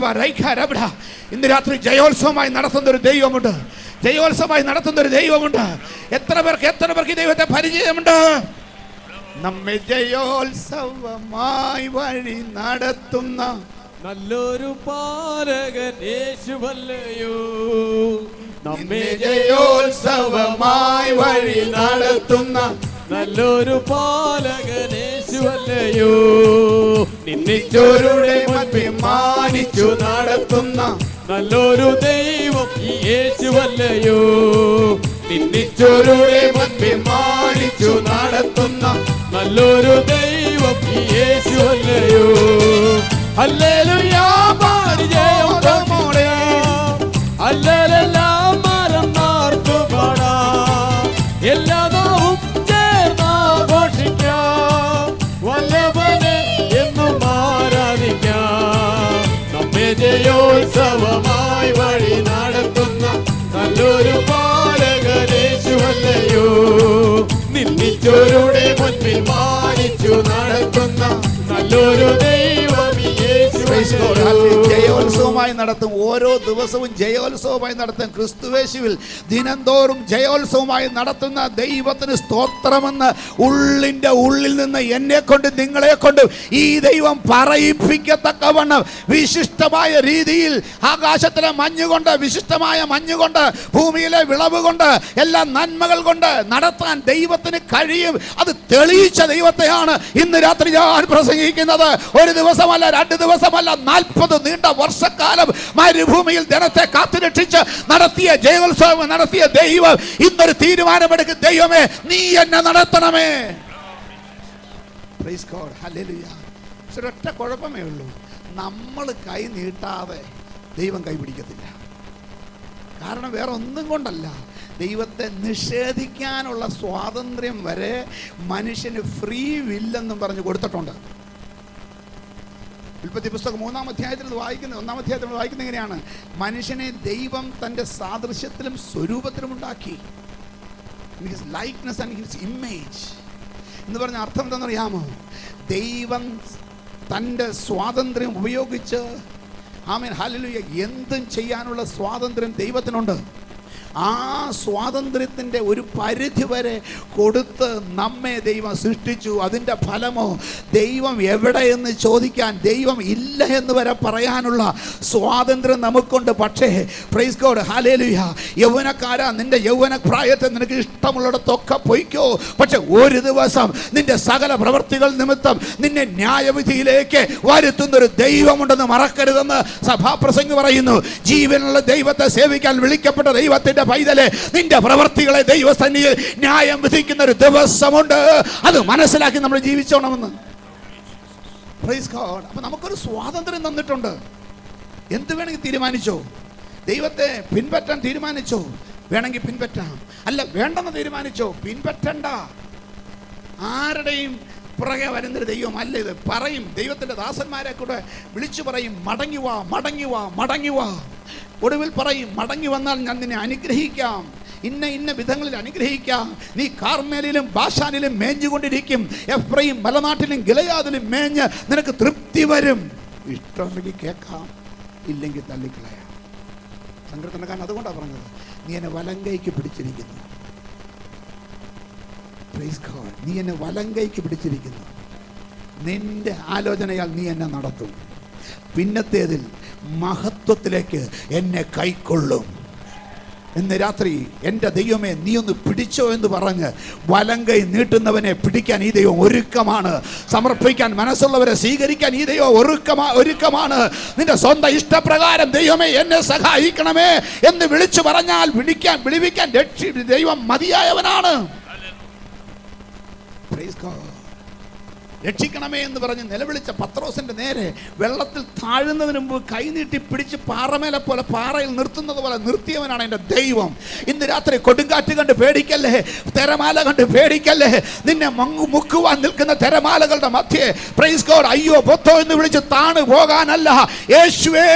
ഇന്ന് രാത്രി ജയോത്സവമായി നടത്തുന്ന ഒരു ദൈവമുണ്ട്, ജയോത്സവമായി നടത്തുന്ന ഒരു ദൈവമുണ്ട്. എത്ര പേർക്ക് ദൈവത്തെ പരിചയമുണ്ട്? നമ്മെ ജയോത്സവമായി വഴി നടത്തുന്ന നല്ലൊരു പാലകൻ യേശുവല്ലയോ. നമ്മെ ജയോത്സവമായി വഴി നടത്തുന്ന നല്ലൊരു പാലകൻ യേശുവല്ലയോ. നിന്നിച്ചോരുടെ മുൻപിൽ മാനിച്ചു നടത്തുന്ന നല്ലൊരു ദൈവം ഈ യേശുവല്ലയോ. നിന്നിച്ചോരുടെ മുൻപിൽ മാനിച്ചു നടത്തുന്ന നല്ലൊരു ദൈവം ഈ യേശുവല്ലയോ. ഹല്ലേലൂയ പാടി ജയം നമ്മോടെയാം, ഹല്ലേലൂയ മറന്നാർത്തു പാടാം, എല്ലാ നാവും ചേർന്നാഘോഷിക്കാം, വല്ലഭനെ എന്നും ആരാധിക്കാം. നമ്മെ ജയോത്സവമായി വഴി നടത്തുന്ന നല്ലൊരു പാലകൻ യേശുവല്ലയോ. നിന്നിച്ചോരുടെ മുൻപിൽ മാനിച്ചു നടത്തുന്ന നല്ലൊരു ദൈവം യേശുവല്ലയോ. ജയോത്സവമായി നടത്തും, ഓരോ ദിവസവും ജയോത്സവമായി നടത്തും. ക്രിസ്തുവേശുവിൽ ദിനംതോറും ജയോത്സവമായി നടത്തുന്ന ദൈവത്തിന് സ്തോത്രമെന്ന് ഉള്ളിൻ്റെ ഉള്ളിൽ നിന്ന് എന്നെ കൊണ്ട് നിങ്ങളെ കൊണ്ട് ഈ ദൈവം പറയിപ്പിക്കത്തക്കവണ്ണം വിശിഷ്ടമായ രീതിയിൽ ആകാശത്തിലെ മഞ്ഞുകൊണ്ട്, വിശിഷ്ടമായ മഞ്ഞുകൊണ്ട്, ഭൂമിയിലെ വിളവ് കൊണ്ട്, എല്ലാ നന്മകൾ കൊണ്ട് നടത്താൻ ദൈവത്തിന് കഴിയും. അത് തെളിയിച്ച ദൈവത്തെയാണ് ഇന്ന് രാത്രി ഞാൻ പ്രസംഗിക്കുന്നത്. 1 ദിവസമല്ല 2 ദിവസമല്ല, 40 നീണ്ട വർഷക്കാലം മരുഭൂമിയിൽ ജനത്തെ കാത്തുരക്ഷിച്ച് നടത്തിയ ജയോത്സവം നടത്തിയ ദൈവം ഇന്നൊരു തീരുമാനമെടുക്കും. ദൈവമേ, നീ എന്നെ നടത്തണമേ. Price God, hallelujah. ഒരൊറ്റ കുഴപ്പമേ ഉള്ളൂ, നമ്മൾ കൈ നീട്ടാതെ ദൈവം കൈ പിടിക്കത്തില്ല. കാരണം വേറെ ഒന്നും കൊണ്ടല്ല, ദൈവത്തെ നിഷേധിക്കാനുള്ള സ്വാതന്ത്ര്യം വരെ മനുഷ്യന് ഫ്രീ വില്ലെന്നും പറഞ്ഞ് കൊടുത്തിട്ടുണ്ട്. ഉൽപ്പത്തി പുസ്തകം 1-ാം അധ്യായത്തിൽ വായിക്കുന്നത് എങ്ങനെയാണ്? മനുഷ്യനെ ദൈവം തൻ്റെ സാദൃശ്യത്തിലും സ്വരൂപത്തിലും ഉണ്ടാക്കി. His likeness and his image എന്ന് പറഞ്ഞ അർത്ഥം എന്താണെന്നറിയാമോ? ദൈവം തൻ്റെ സ്വാതന്ത്ര്യം ഉപയോഗിച്ച് ആമേൻ ഹല്ലേലൂയ എന്തും ചെയ്യാനുള്ള സ്വാതന്ത്ര്യം ദൈവത്തിനുണ്ട്. ആ സ്വാതന്ത്ര്യത്തിൻ്റെ ഒരു പരിധി വരെ കൊടുത്ത് നമ്മെ ദൈവം സൃഷ്ടിച്ചു. അതിൻ്റെ ഫലമോ ദൈവം എവിടെയെന്ന് ചോദിക്കാൻ, ദൈവം ഇല്ല എന്ന് വരെ പറയാനുള്ള സ്വാതന്ത്ര്യം നമുക്കുണ്ട്. പക്ഷേ പ്രൈസ് ഗോഡ്, ഹല്ലേലൂയ, യൗവനക്കാരാ, നിന്റെ യൗവന പ്രായത്തെ നിനക്ക് ഇഷ്ടമുള്ളിടത്തൊക്കെ പൊയ്ക്കോ. പക്ഷെ ഒരു ദിവസം നിന്റെ സകല പ്രവൃത്തികൾ നിമിത്തം നിന്നെ ന്യായവിധിയിലേക്ക് വരുത്തുന്നൊരു ദൈവമുണ്ടെന്ന് മറക്കരുതെന്ന് സഭാപ്രസംഗി പറയുന്നു. ജീവനുള്ള ദൈവത്തെ സേവിക്കാൻ വിളിക്കപ്പെട്ട ദൈവത്തിൻ്റെ പൈതലെ, നിന്റെ പ്രവൃത്തികളെ ദൈവസന്നിധിയിൽ ന്യായം വിധിക്കുന്ന ഒരു ദിവസമുണ്ട്. അത് മനസ്സിലാക്കി നമ്മൾ ജീവിച്ചോണമെന്ന്. Praise God. അപ്പൊ നമുക്കൊരു സ്വാതന്ത്ര്യം തന്നിട്ടുണ്ട്. എന്ത് വേണമെങ്കിൽ തീരുമാനിച്ചോ. ദൈവത്തെ പിൻപറ്റാൻ തീരുമാനിച്ചോ, വേണമെങ്കിൽ പിൻപറ്റാം. അല്ല വേണ്ടെന്ന് തീരുമാനിച്ചോ, പിൻപറ്റണ്ട. ആരുടെയും പുറകെ വരുന്നൊരു ദൈവമല്ല ഇത്. പറയും, ദൈവത്തിൻ്റെ ദാസന്മാരെ കൂടെ വിളിച്ചു പറയും, മടങ്ങി വാ, മടങ്ങി വാ, മടങ്ങി വാ. ഒടുവിൽ പറയും, മടങ്ങി വന്നാൽ ഞാൻ നിന്നെ അനുഗ്രഹിക്കാം, ഇന്ന വിധങ്ങളിൽ അനുഗ്രഹിക്കാം. നീ കാർമേലിലും ബാശാനിലും മേഞ്ഞുകൊണ്ടിരിക്കും, എഫ്രയീം മലനാട്ടിലും ഗിലെയാദിലും മേഞ്ഞ് നിനക്ക് തൃപ്തി വരും. ഇഷ്ടമുണ്ടെങ്കിൽ കേൾക്കാം, ഇല്ലെങ്കിൽ തള്ളിക്കളയാം. സങ്കീർത്തനക്കാരൻ അതുകൊണ്ടാണ് പറഞ്ഞത്, നീ എന്നെ വലങ്കൈക്ക് പിടിച്ചിരിക്കുന്നു. Praise God. നീ എന്നെ വലങ്കൈക്ക് പിടിച്ചിരിക്കുന്നു. നിന്റെ ആലോചനയാൽ നീ എന്നെ നടത്തും. പിന്നത്തേതിൽ മഹത്വത്തിലേക്ക് എന്നെ കൈക്കൊള്ളും. ഇന്ന് രാത്രി എൻ്റെ ദൈവമേ നീ ഒന്ന് പിടിച്ചോ എന്ന് പറഞ്ഞ് വലങ്കൈ നീട്ടുന്നവനെ പിടിക്കാൻ ഈ ദൈവം ഒരുക്കമാണ്. സമർപ്പിക്കാൻ മനസ്സുള്ളവരെ സ്വീകരിക്കാൻ ഈ ദൈവം ഒരുക്കമാണ്. നിന്റെ സ്വന്തം ഇഷ്ടപ്രകാരം ദൈവമേ എന്നെ സഹായിക്കണമേ എന്ന് വിളിച്ചു പറഞ്ഞാൽ വിളിവിക്കാൻ ദൈവം മതിയായവനാണ്. Praise God. രക്ഷിക്കണമേ എന്ന് പറഞ്ഞ് നിലവിളിച്ച പത്രോസിന്റെ നേരെ വെള്ളത്തിൽ താഴുന്നതിന് മുമ്പ് കൈനീട്ടി പിടിച്ച് പാറമേലെ പോലെ, പാറയിൽ നിർത്തുന്നത് പോലെ നിർത്തിയവനാണ് എൻ്റെ ദൈവം. ഇന്ന് രാത്രി കൊടുങ്കാറ്റ് കണ്ട് പേടിക്കല്ലേ, തിരമാല കണ്ട് പേടിക്കല്ലേ. നിന്നെ മുക്കുവാൻ നിൽക്കുന്ന തിരമാലകളുടെ മധ്യേ പ്രൈസ് ഗോഡ് അയ്യോ പൊത്തോ എന്ന് വിളിച്ച് താണു പോകാനല്ല, യേശുവേ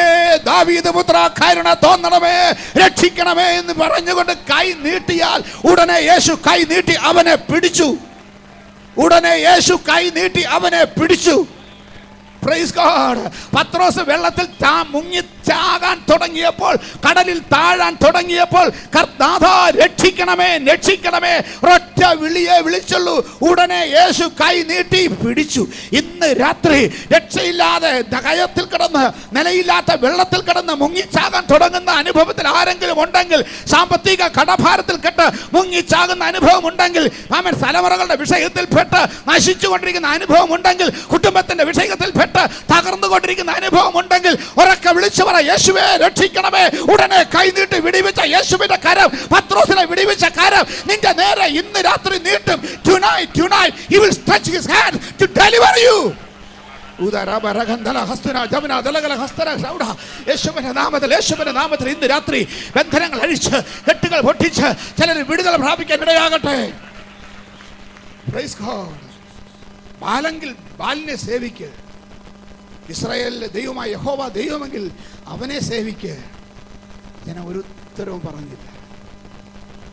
ദാവീദ് പുത്രാ കരുണ തോന്നണമേ, രക്ഷിക്കണമേ എന്ന് പറഞ്ഞുകൊണ്ട് കൈ നീട്ടിയാൽ ഉടനെ യേശു കൈ നീട്ടി അവനെ പിടിച്ചു. ഉടനെ യേശു കൈ നീട്ടി അവനെ പിടിച്ചു. Praise God. പത്രോസ് വെള്ളത്തിൽ മുങ്ങി ചാകാൻ തുടങ്ങിയപ്പോൾ, കടലിൽ താഴാൻ തുടങ്ങിയപ്പോൾ, കർത്താവേ രക്ഷിക്കണമേ രക്ഷിക്കണമേ ഒരൊറ്റ വിളിയെ വിളിച്ചുള്ളൂ. ഉടനെ യേശു കൈ നീട്ടി പിടിച്ചു. ഇന്ന് രാത്രി രക്ഷയില്ലാതെ കയത്തിൽ കിടന്ന്, നിലയില്ലാത്ത വെള്ളത്തിൽ കിടന്ന് മുങ്ങിച്ചാകാൻ തുടങ്ങുന്ന അനുഭവത്തിൽ ആരെങ്കിലും ഉണ്ടെങ്കിൽ, സാമ്പത്തിക കടഭാരത്തിൽ കെട്ട് മുങ്ങിച്ചാകുന്ന അനുഭവം ഉണ്ടെങ്കിൽ, തലമുറകളുടെ വിഷയത്തിൽപ്പെട്ട് നശിച്ചുകൊണ്ടിരിക്കുന്ന അനുഭവം ഉണ്ടെങ്കിൽ, കുടുംബത്തിന്റെ വിഷയത്തിൽപ്പെട്ട് തകർന്നുകൊണ്ടിരിക്കുന്ന അനുഭവം ഉണ്ടെങ്കിൽ, ഉറക്കെ വിളിച്ചു പറ, യേശുവേ രക്ഷിക്കണമേ. ഉടനെ കൈനീട്ടി വിടിവിച്ച യേശുവിന്റെ കരം, പത്രോസിനെ വിടിവിച്ച കരം നിന്റെ നേരെ ഇന്ന് രാത്രി നീട്ടും. Tonight he will stretch his hand to deliver you. യേശുവിന്റെ നാമത്തിൽ ഇന്ന് രാത്രി ബന്ധനങ്ങൾ അഴിച്ച്, കെട്ടുകൾ പൊട്ടിച്ച് ചിലർ വിടുതൽ പ്രാപിക്കാൻ ഇടയാകട്ടെ. Praise God. ബാലിനെ സേവിക്ക്. ഇസ്രായേലിലെ ദൈവമായ യഹോവ ദൈവമെങ്കിൽ അവനെ സേവിക്ക്. ഞാൻ ഒരു ഉത്തരവും പറഞ്ഞില്ല,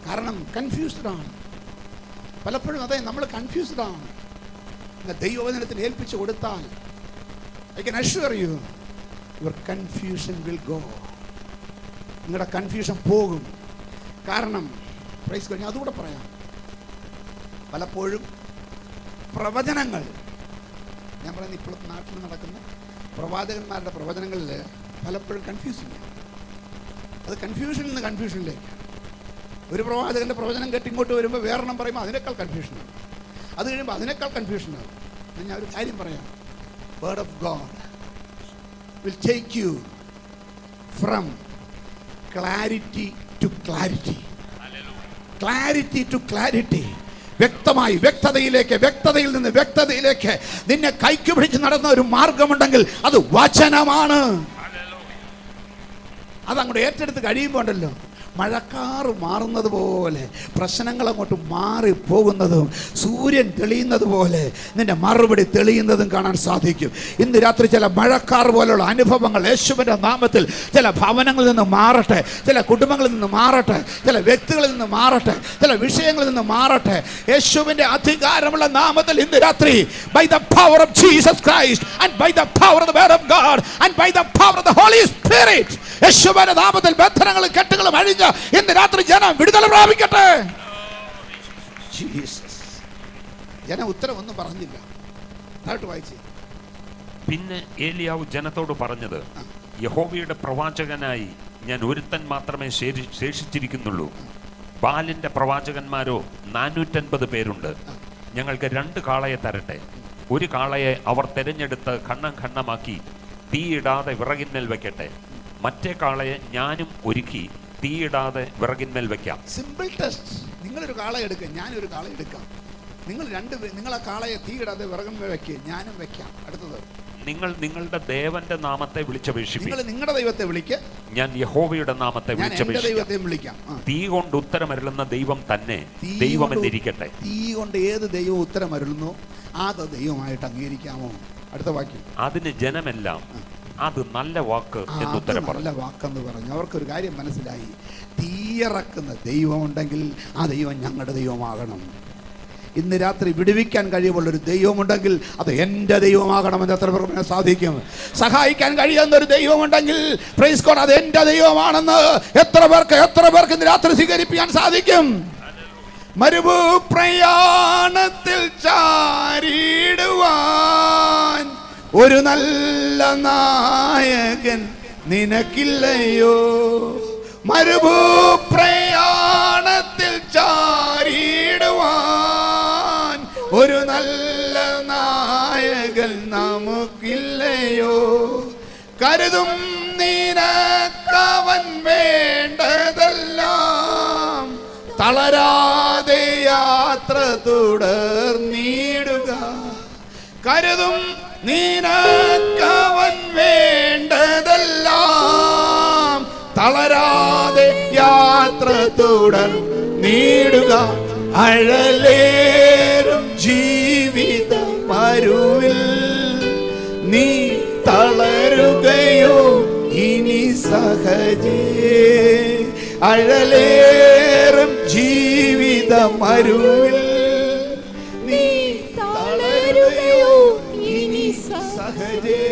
കാരണം കൺഫ്യൂസ്ഡ് ആണ്. പലപ്പോഴും അതെ, നമ്മൾ കൺഫ്യൂസ്ഡ് ആണ്. ദൈവവചനത്തിന് ഏൽപ്പിച്ചു കൊടുത്താൽ I can assure you your confusion will go. നിങ്ങളുടെ കൺഫ്യൂഷൻ പോകും. കാരണം പ്രൈസ് കഴിഞ്ഞാൽ അതുകൂടെ പറയാം, പലപ്പോഴും പ്രവചനങ്ങൾ, ഞാൻ പറയുന്നത് ഇപ്പോഴത്തെ നാട്ടിൽ നടക്കുന്ന പ്രവാചകന്മാരുടെ പ്രവചനങ്ങളിൽ പലപ്പോഴും കൺഫ്യൂസിങ്. അത് കൺഫ്യൂഷനിൽ നിന്ന് കൺഫ്യൂഷനിലേക്ക്. ഒരു പ്രവാചകന്റെ പ്രവചനം കേട്ട് ഇങ്ങോട്ട് വരുമ്പോൾ വേറെണ്ണം പറയുമ്പോൾ അതിനേക്കാൾ കൺഫ്യൂഷനാണ്. അത് കഴിയുമ്പോൾ അതിനേക്കാൾ കൺഫ്യൂഷനാണ്. ഞാൻ ഒരു കാര്യം പറയാം, word of God will take you from clarity to clarity, clarity to clarity. വ്യക്തമായി വ്യക്തതയിലേക്ക്, വ്യക്തതയിൽ നിന്ന് വ്യക്തതയിലേക്ക് നിന്നെ കൈക്ക് പിടിച്ച് നടന്ന ഒരു മാർഗമുണ്ടെങ്കിൽ അത് വചനമാണ്. അതങ്ങോട്ട് ഏറ്റെടുത്ത് കഴിയുമ്പോൾ ഉണ്ടല്ലോ, മഴക്കാറ് മാറുന്നത് പോലെ, പ്രശ്നങ്ങൾ അങ്ങോട്ട് മാറിപ്പോകുന്നതും സൂര്യൻ തെളിയുന്നത് പോലെ നിന്റെ മറുപടി തെളിയുന്നതും കാണാൻ സാധിക്കും. ഇന്ന് രാത്രി ചില മഴക്കാർ പോലുള്ള അനുഭവങ്ങൾ യേശുവിൻ്റെ നാമത്തിൽ ചില ഭവനങ്ങളിൽ നിന്ന് മാറട്ടെ, ചില കുടുംബങ്ങളിൽ നിന്ന് മാറട്ടെ, ചില വ്യക്തികളിൽ നിന്ന് മാറട്ടെ, ചില വിഷയങ്ങളിൽ നിന്ന് മാറട്ടെ. യേശുവിൻ്റെ അധികാരമുള്ള നാമത്തിൽ ഇന്ന് രാത്രി by the power of Jesus Christ and by the power of the word of God and by the power of the Holy Spirit, യേശുവിൻ്റെ നാമത്തിൽ ബന്ധനങ്ങളും കെട്ടുകളും അഴിഞ്ഞ് ഇന്ന് രാത്രി ജനം വിടുതൽ പ്രാപിക്കട്ടെ. ജനം ഉത്തരവൊന്നും പറഞ്ഞില്ല. വായിച്ചേ. പിന്നെ ഏലിയാവ് ജനത്തോട് പറഞ്ഞത്, യഹോവയുടെ പ്രവാചകനായി ഞാൻ ഒരുത്തൻ മാത്രമേ ശേഷിച്ചിരിക്കുന്നുള്ളൂ. ബാലിന്റെ പ്രവാചകന്മാരോ 450 പേരുണ്ട്. ഞങ്ങൾക്ക് 2 കാളയെ തരട്ടെ. ഒരു കാളയെ അവർ തിരഞ്ഞെടുത്ത് ഖണ്ണം ഖണ്ണമാക്കി തീയിടാതെ വിറകിന്മേൽ വെക്കട്ടെ. മറ്റേ കാളയെ ഞാനും ഒരുക്കി തീയിടാതെ വിറകിന്മേൽ വെക്കാം. Simple test. നിങ്ങളൊരു കാള എടുക്കുക, ഞാനൊരു കാള എടുക്കാം. നിങ്ങൾ ആ കാളയെ തീയിടാതെ വിറകിന്മേൽ വെക്കുക, ഞാനും വെക്കാം. അടുത്തത്, നിങ്ങൾ നിങ്ങളുടെ ദേവന്റെ നാമത്തെ വിളിച്ചപേക്ഷിക്കും. നിങ്ങൾ നിങ്ങളുടെ ദൈവത്തെ വിളിക്കുക, ഞാൻ യഹോവയുടെ നാമത്തെ വിളിക്കാം. തീ കൊണ്ട് ഉത്തരമരുളുന്ന ദൈവം തന്നെ ദൈവമെന്നിരിക്കട്ടെ. തീ കൊണ്ട് ഏത് ദൈവം ഉത്തരമരുളുന്നു അത് ദൈവമായിട്ട് അംഗീകരിക്കാമോ? അടുത്ത വാക്യം, അതിന് ജനമെല്ലാം അത് നല്ല വാക്ക് എന്ന് ഉത്തരം പറഞ്ഞു. നല്ല വാക്കെന്ന് പറഞ്ഞു. അവർക്കൊരു കാര്യം മനസ്സിലായി, തീയിറക്കുന്ന ദൈവമുണ്ടെങ്കിൽ ആ ദൈവം ഞങ്ങളുടെ ദൈവമാകണം. ഇന്ന് രാത്രി വിടുവിക്കാൻ കഴിവുള്ളൊരു ദൈവമുണ്ടെങ്കിൽ അത് എൻ്റെ ദൈവമാകണമെന്ന് എത്ര പേർക്ക് സാധിക്കും? സഹായിക്കാൻ കഴിയുന്ന ഒരു ദൈവമുണ്ടെങ്കിൽ പ്രൈസ് ഗോഡ് അത് എൻ്റെ ദൈവമാണെന്ന് എത്ര പേർക്ക് ഇന്ന് രാത്രി സ്വീകരിപ്പിക്കാൻ സാധിക്കും? മരുഭൂപ്രയാണത്തിൽ ചാരിടുവാൻ ഒരു നല്ല നായകൻ നിനക്കില്ലയോ? മരുഭൂപ്രയാണത്തിൽ ചാരിടുവാൻ ഒരു നല്ല നായകൻ നമുക്കില്ലയോ? കരുതും നിനക്കവൻ വേണ്ടതെല്ലാം, തളരാതെ യാത്ര തുടർന്നിടുക. കരുതും നിനക്കവൻ വേണ്ടതെല്ലാം, തളരാതെ യാത്ര തുടർന്നിടുക. അഴലേറും ജീവിത മരുവിൽ നീ തളരുകയോ ഇനി സഹജേ? അഴലേറും ജീവിത മരുവിൽ നീ തളരുകയോ ഇനി സഹജേ?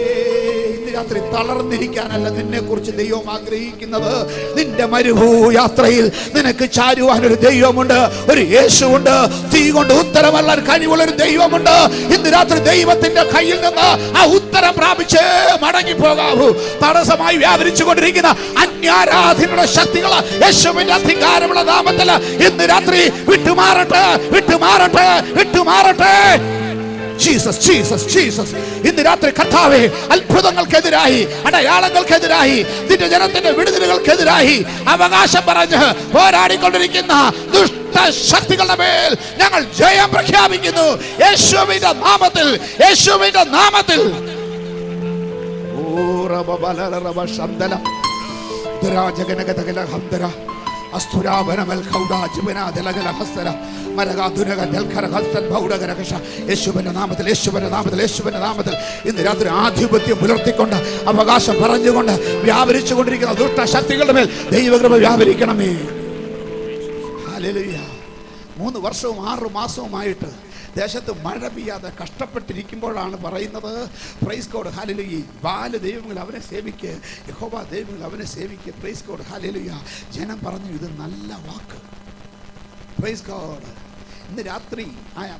ഇന്ന് രാത്രി തളർന്നിരിക്കാനല്ല നിന്നെ കുറിച്ച് ദൈവം ആഗ്രഹിക്കുന്നത്. നിന്റെ മരുഭൂയാത്രയിൽ നിനക്ക് ചാരുവാൻ ഒരു ദൈവമുണ്ട്, ഒരു യേശുവുണ്ട്. തീ കൊണ്ട് ഉത്തരമല്ല കഴിവുള്ള ഒരു ദൈവമുണ്ട്. ഇന്ന് രാത്രി ദൈവത്തിന്റെ കയ്യിൽ നിന്ന് ആ ഉത്തരം പ്രാപിച്ച് മടങ്ങി പോകാവൂ. തടസ്സമായി വ്യാപരിച്ചു കൊണ്ടിരിക്കുന്ന അന്യാരാധനയുടെ ശക്തികൾ യേശുവിന്റെ അധികാരമുള്ള നാമത്തിൽ ഇന്ന് രാത്രി വിട്ടുമാറട്ടെ, വിട്ടുമാറട്ടെ, വിട്ടുമാറട്ടെ. Jesus, Jesus, Jesus. ഇന്ന് രാത്രി കർത്താവേ, അത്ഭുതങ്ങൾക്കെതിരായി, അടയാളങ്ങൾക്കെതിരായി, നിന്റെ ജനത്തിന്റെ വിടുതലുകൾക്കെതിരായി അവകാശം പറഞ്ഞ് പോരാടിക്കൊണ്ടിരിക്കുന്ന ദുഷ്ടശക്തികളുടെ മേൽ ഞങ്ങൾ ജയം പ്രഖ്യാപിക്കുന്നു യേശുവിന്റെ നാമത്തിൽ, യേശുവിന്റെ നാമത്തിൽ. യേശുവിന്റെ നാമത്തിൽ, യേശുവിന്റെ നാമത്തിൽ, യേശുവിന്റെ നാമത്തിൽ ഇന്ന് രാത്രി ആധിപത്യം പുലർത്തിക്കൊണ്ട് അവകാശം പറഞ്ഞുകൊണ്ട് വ്യാപരിച്ചു കൊണ്ടിരിക്കുന്ന ദുഷ്ടശക്തികളുടെ മേൽ ദൈവകൃപ വ്യാപരിക്കണമേ. ഹല്ലേലൂയ. 3 വർഷവും 6 മാസവുമായിട്ട് ദേശത്ത് മഴ പെയ്യാതെ കഷ്ടപ്പെട്ടിരിക്കുമ്പോഴാണ് പറയുന്നത് പ്രൈസ് ഗോഡ് ഹല്ലേലൂയ. ബാല ദൈവങ്ങൾ അവനെ സേവിക്ക്, യഹോവ ദൈവങ്ങൾ അവനെ സേവിക്ക്. Price God hallelujah. ജനം പറഞ്ഞു ഇത് നല്ല വാക്ക്. Praise God. ഇന്ന് രാത്രി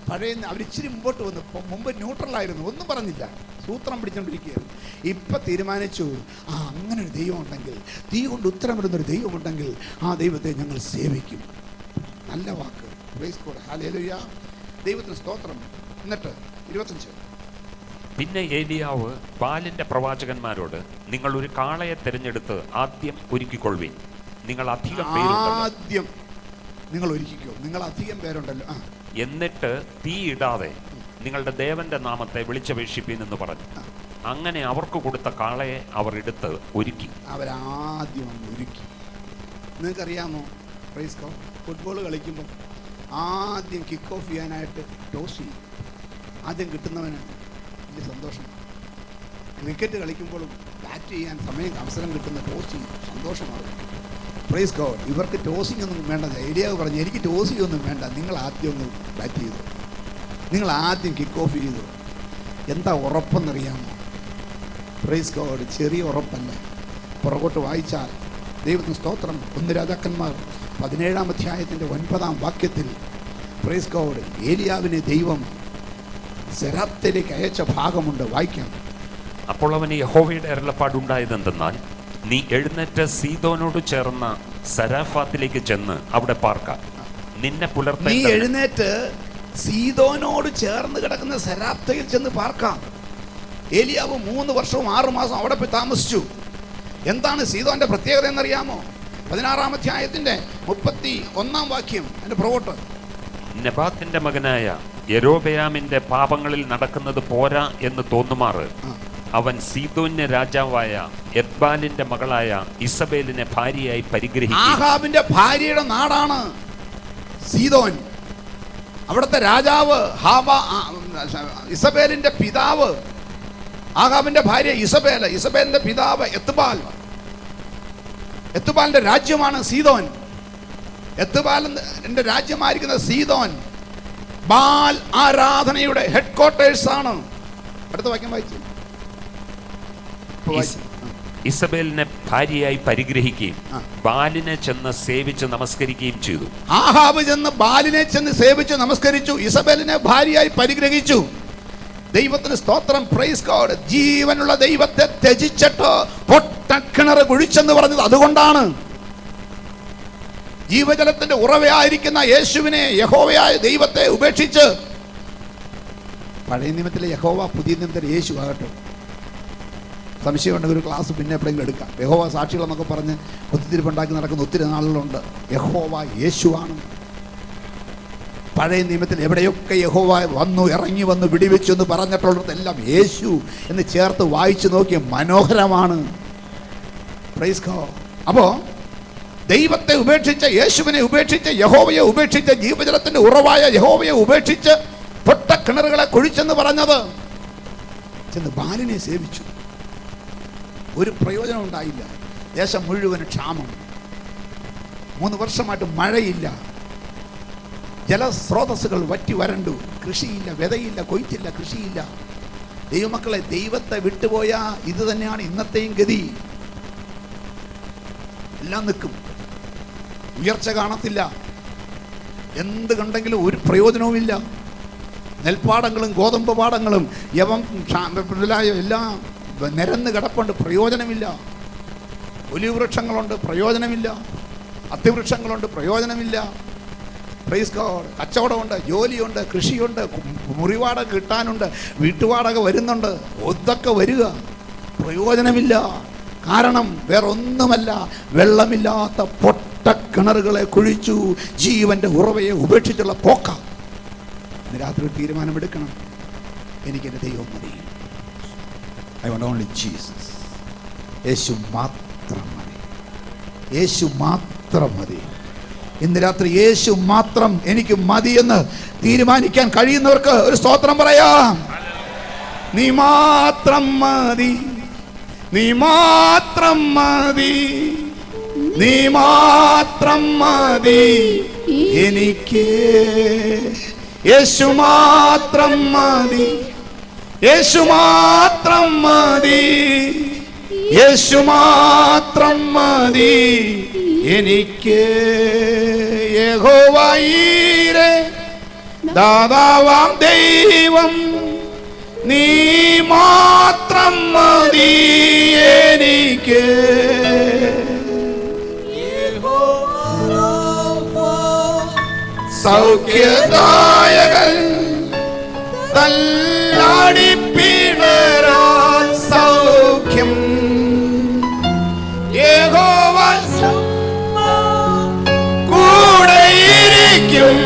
പഴയ അവരിച്ചിരി മുമ്പോട്ട് വന്നു. മുമ്പ് ന്യൂട്രലായിരുന്നു, ഒന്നും പറഞ്ഞില്ല, സൂത്രം പിടിച്ചുകൊണ്ടിരിക്കുകയാണ്. ഇപ്പം തീരുമാനിച്ചു അങ്ങനെ ഒരു ദൈവം ഉണ്ടെങ്കിൽ, തീ കൊണ്ട് ഉത്തരമിടുന്നൊരു ദൈവമുണ്ടെങ്കിൽ ആ ദൈവത്തെ ഞങ്ങൾ സേവിക്കും. നല്ല വാക്ക്. Price God hallelujah. ദൈവത്തിന് സ്തോത്രം. എന്നിട്ട് 25. പിന്നെ ഏലിയാവ് ബാലിന്റെ പ്രവാചകന്മാരോട്, നിങ്ങൾ ഒരു കാളയെ തിരഞ്ഞെടുത്ത് ആദ്യം ഒരുക്കിക്കൊള്ളുവിൻ. നിങ്ങൾ അധികം ആദ്യം നിങ്ങൾ ഒരുക്കിക്കോ, നിങ്ങൾ അധികം പേരുണ്ടല്ലോ. എന്നിട്ട് തീ ഇടാതെ നിങ്ങളുടെ ദേവന്റെ നാമത്തെ വിളിച്ചപേക്ഷിപ്പീൻ എന്ന് പറഞ്ഞു. അങ്ങനെ അവർക്ക് കൊടുത്ത കാളയെ അവർ എടുത്ത് ഒരുക്കി. അവരാദ്യം ഒരുക്കി. നിങ്ങൾക്കറിയാമോ പ്രൈസ് ഗോഡ്, ഫുട്ബോൾ കളിക്കുമ്പോൾ ആദ്യം കിക്ക് ഓഫ് ചെയ്യാനായിട്ട് ടോസ് ചെയ്യും. ആദ്യം കിട്ടുന്നവന് വലിയ സന്തോഷം. ക്രിക്കറ്റ് കളിക്കുമ്പോഴും ബാറ്റ് ചെയ്യാൻ അവസരം കിട്ടുന്ന ടോസ് ചെയ്യും, സന്തോഷമാണ്. Praise God. ഇവർക്ക് ടോസിംഗ് ഒന്നും വേണ്ട. ഏലിയാവ് പറഞ്ഞു എനിക്ക് ടോസിംഗ് ഒന്നും വേണ്ട, നിങ്ങൾ ആദ്യം ഒന്ന് ബാറ്റ് ചെയ്തു, നിങ്ങൾ ആദ്യം കിക്ക് ഓഫ് ചെയ്തു. എന്താ ഉറപ്പെന്നറിയാമോ? Praise God. ചെറിയ ഉറപ്പല്ല. പുറകോട്ട് വായിച്ചാൽ ദൈവത്തിന് സ്തോത്രം. 1 രാജാക്കന്മാർ 17-ാം അധ്യായത്തിൻ്റെ 9-ാം വാക്യത്തിൽ പ്രൈസ് ഗോഡ് ഏലിയാവിനെ ദൈവം സെരാപ്തിലേക്ക് അയച്ച ഭാഗമുണ്ട്, വായിക്കാം. അപ്പോൾ അവന് യഹോവയുടെ അരുളപ്പാടുണ്ടായതെന്തെന്നാൽ, നീ എഴുന്നേറ്റ് സീദോനോട് ചേർന്ന സരാഫാത്തിലേക്ക് ചെന്ന് അവിടെ പാർക്കാം. നിന്നെ പുലർത്തി നീ എഴുന്നേറ്റ് സീദോനോട് ചേർന്ന് കിടക്കുന്ന സരാപ്തയിൽ ചെന്ന് പാർക്കാം. ഏലിയാവ് 3 വർഷവും 6 മാസം അവിടെ പോയി താമസിച്ചു. എന്താണ് സീദോന്റെ പ്രത്യേകത എന്നറിയാമോ? 16-ാം അധ്യായത്തിന്റെ 31-ാം വാക്യം. എൻ്റെ പ്രവോട്ട്. നെബാത്തിന്റെ മകനായ യെരോബെയാമിന്റെ പാപങ്ങളിൽ നടക്കുന്നത് പോരാ എന്ന് തോന്നുമാറ് അവൻ സീദോന്യ രാജാവായ എത്ബാലിന്റെ മകളായ ഇസബേലിനെ ഭാര്യയായി പരിഗ്രഹിച്ചു. ആഹാബിന്റെ ഭാര്യയുടെ നാടാണ് സീദോൻ. അവിടുത്തെ രാജാവ് ഇസബേലിന്റെ പിതാവ്, ആഹാബിന്റെ ഭാര്യ ഇസബേൽ, ഇസബേലിന്റെ പിതാവ് എത്ബാൽ. എത്ബാലിന്റെ രാജ്യമാണ് സീദോൻ. എത്ബാലിന്റെ രാജ്യമായിരിക്കുന്ന സീദോൻ ബാൽ ആരാധനയുടെ ഹെഡ് ക്വാർട്ടേഴ്സ് ആണ്. അടുത്ത വാക്യം വായിച്ചു. ഇസബേലിനെ ഭാര്യയായി പരിഗ്രഹിക്കുകയും ബാലിനെ ചെന്ന് സേവിച്ച് നമസ്കരിക്കുകയും ചെയ്തു. ആഹാബ് ചെന്ന് ബാലിനെ ചെന്ന് സേവിച്ച് നമസ്കരിച്ചു, ഇസബേലിനെ ഭാര്യയായി പരിഗ്രഹിച്ചു. ദൈവത്തിന് സ്തോത്രം, പ്രൈസ് ഗോഡ്. ജീവനുള്ള ദൈവത്തെ ത്യജിച്ചിട്ട് പൊട്ടക്കിണർ കുഴിച്ചെന്ന് പറഞ്ഞത് അതുകൊണ്ടാണ്. ജീവജലത്തിന്റെ ഉറവയായിരിക്കുന്ന യേശുവിനെ, യഹോവയായ ദൈവത്തെ ഉപേക്ഷിച്ച്, പഴയ നിയമത്തിലെ യഹോവ, പുതിയ നിയമത്തിലെ യേശു ആകട്ടെ. സംശയമുണ്ടെങ്കിൽ ഒരു ക്ലാസ് പിന്നെ എപ്പോഴെങ്കിലും എടുക്കാം. യഹോവ സാക്ഷികളെന്നൊക്കെ പറഞ്ഞ് ഒത്തുതിരിപ്പുണ്ടാക്കി നടക്കുന്ന ഒത്തിരി നാളുകളുണ്ട്. യഹോവ യേശുവാണ്. പഴയ നിയമത്തിൽ എവിടെയൊക്കെ യഹോവ വന്നു ഇറങ്ങി വന്ന് വിടിവെച്ചു എന്ന് പറഞ്ഞിട്ടുള്ളതെല്ലാം യേശു എന്ന് ചേർത്ത് വായിച്ചു നോക്കിയ മനോഹരമാണ്. Praise God. അപ്പോൾ ദൈവത്തെ ഉപേക്ഷിച്ച്, യേശുവിനെ ഉപേക്ഷിച്ച്, യഹോവയെ ഉപേക്ഷിച്ച്, ജീവജലത്തിന്റെ ഉറവായ യഹോവയെ ഉപേക്ഷിച്ച് പൊട്ടക്കിണറുകളെ കുഴിച്ചെന്ന് പറഞ്ഞത് ചെന്ന് ബാലിനെ സേവിച്ചു. ഒരു പ്രയോജനം ഉണ്ടായില്ല. ദേശം മുഴുവൻ ക്ഷാമം. 3 വർഷമായിട്ട് മഴയില്ല. ജലസ്രോതസ്സുകൾ വറ്റി വരണ്ടു. കൃഷിയില്ല, വിതയില്ല, കൊയ്ത്തില്ല, കൃഷിയില്ല. ദൈവമക്കളെ, ദൈവത്തെ വിട്ടുപോയാൽ ഇത് തന്നെയാണ് ഇന്നത്തെയും ഗതി. എല്ലാം നിൽക്കും, ഉയർച്ച കാണത്തില്ല, എന്ത് കണ്ടെങ്കിലും ഒരു പ്രയോജനവുമില്ല. നെൽപ്പാടങ്ങളും ഗോതമ്പ് പാടങ്ങളും എല്ലാം നിരന്ന് കിടപ്പുണ്ട്, പ്രയോജനമില്ല. ഒലിവ് വൃക്ഷങ്ങളുണ്ട്, പ്രയോജനമില്ല. അത്തിവൃക്ഷങ്ങളുണ്ട്, പ്രയോജനമില്ല. Praise God. കച്ചവടമുണ്ട്, ജോലിയുണ്ട്, കൃഷിയുണ്ട്, മുറിവാടക കിട്ടാനുണ്ട്, വീട്ടുവാടക വരുന്നുണ്ട്, ഒതൊക്കെ വരിക, പ്രയോജനമില്ല. കാരണം വേറൊന്നുമല്ല, വെള്ളമില്ലാത്ത പൊട്ടക്കിണറുകളെ കുഴിച്ചു ജീവന്റെ ഉറവയെ ഉപേക്ഷിച്ചുള്ള പോക്ക. ഇന്ന് രാത്രി ഒരു തീരുമാനമെടുക്കണം. എനിക്കെൻ്റെ ദൈവം മതി. I want only Jesus. യേശു മാത്രം മതി. യേശു മാത്രം മതി. ഇന്ന് രാത്രി യേശു മാത്രം എനിക്ക് മതിയെന്ന് തീരുമാനിക്കാൻ കഴിയുന്നവർക്ക് ഒരു സ്തോത്രം പറയാം. നീ മാത്രം മതി, നീ മാത്രം മതി, നീ മാത്രം മതി എനിക്ക്. യേശു മാത്രം മതി, യേശു മാത്രം മതി, യേശു മാത്രം മതി എനിക്ക്. യഹോവ ഈരെ ദാതാവാം ദൈവം, നീ മാത്രം മതി എനിക്ക്. സൗഖ്യദായകൻ തല്ലാടിപ്പിണരാ സൗഖ്യം. യഹോവ കൂടെയിരിക്കും,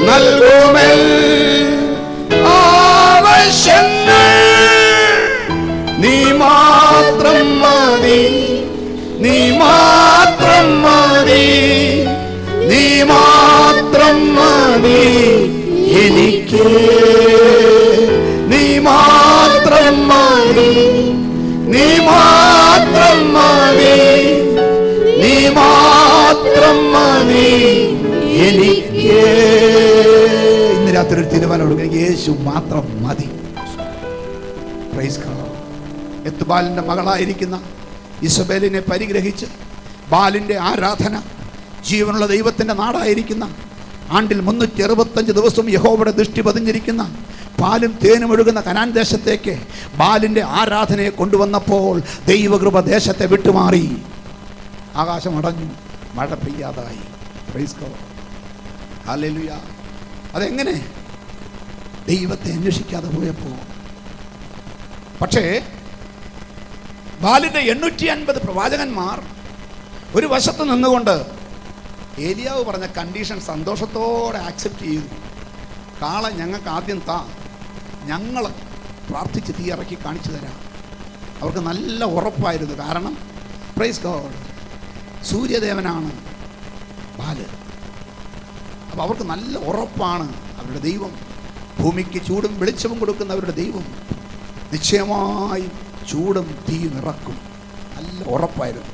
നൽകുമെൽ ആവശ്യങ്ങൾ. നീ മാത്രം മതി, നീ മാത്രം മതി, നീ മാത്രം മതി എനിക്ക്. നീ മാത്രം മതി, നീ മാത്രം മതി, നീ മാത്രം മതി എനിക്ക്. ഇന്ന് രാത്രി ഒരു തീരുമാനം എടുക്കുക, യേശു മാത്രം മതി. Praise God. എത്ബാലിന്റെ മകളായിരിക്കുന്ന ഇസബേലിനെ പരിഗ്രഹിച്ച് ബാലിന്റെ ആരാധന, ജീവനുള്ള ദൈവത്തിന്റെ നാടായിരിക്കുന്ന, ആണ്ടിൽ 365 ദിവസവും യഹോവയുടെ ദൃഷ്ടി പതിഞ്ഞിരിക്കുന്ന, പാലും തേനും ഒഴുകുന്ന കനാൻ ദേശത്തേക്ക് ബാലിന്റെ ആരാധനയെ കൊണ്ടുവന്നപ്പോൾ ദൈവകൃപ ദേശത്തെ വിട്ടുമാറി. ആകാശം അടഞ്ഞു, മഴ പെയ്യാതായി. Price God. ഹല്ലേലൂയ. അതെങ്ങനെ? ദൈവത്തെ അന്വേഷിക്കാതെ പോയപ്പോൾ. പക്ഷേ ബാലിന്റെ 850 പ്രവാചകന്മാർ ഒരു വശത്ത് നിന്നുകൊണ്ട് ഏലിയാവ് പറഞ്ഞ കണ്ടീഷൻ സന്തോഷത്തോടെ ആക്സെപ്റ്റ് ചെയ്തു. കാള ഞങ്ങൾക്ക് ആദ്യം താ, ഞങ്ങൾ പ്രാർത്ഥിച്ച് തീ ഇറക്കി കാണിച്ചു തരാം. അവർക്ക് നല്ല ഉറപ്പായിരുന്നു. കാരണം പ്രൈസ് ഗോഡ്, സൂര്യദേവനാണ് ബാല്. അപ്പോൾ അവർക്ക് നല്ല ഉറപ്പാണ് അവരുടെ ദൈവം. ഭൂമിക്ക് ചൂടും വെളിച്ചവും കൊടുക്കുന്നവരുടെ ദൈവം നിശ്ചയമായി ചൂടും തീയും ഇറക്കും. നല്ല ഉറപ്പായിരുന്നു.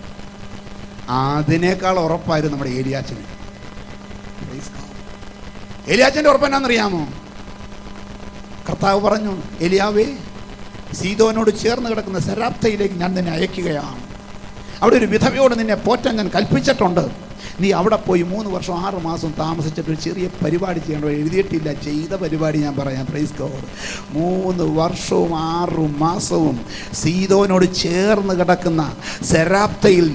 അതിനേക്കാൾ ഉറപ്പായിരുന്നു നമ്മുടെ ഏലിയാച്ചന്. എലിയാച്ചൻ്റെ ഉറപ്പ് എന്നാണെന്നറിയാമോ? കർത്താവ് പറഞ്ഞു, എലിയാവേ, സീദോനോട് ചേർന്ന് കിടക്കുന്ന സരാപ്തയിലേക്ക് ഞാൻ നിന്നെ അയക്കുകയാണ്. അവിടെ ഒരു വിധവയോട് നിന്നെ പോറ്റാൻ ഞാൻ കൽപ്പിച്ചിട്ടുണ്ട്. നീ അവിടെ പോയി 3 വർഷം 6 മാസം താമസിച്ചിട്ട് ഒരു ചെറിയ പരിപാടി ചെയ്യണോ? എഴുതിയിട്ടില്ല, ചെയ്ത പരിപാടി ഞാൻ പറയാം. Praise God. 3 വർഷവും 6 മാസവും സീദോനോട് ചേർന്ന് കിടക്കുന്ന സെരാപ്തയിൽ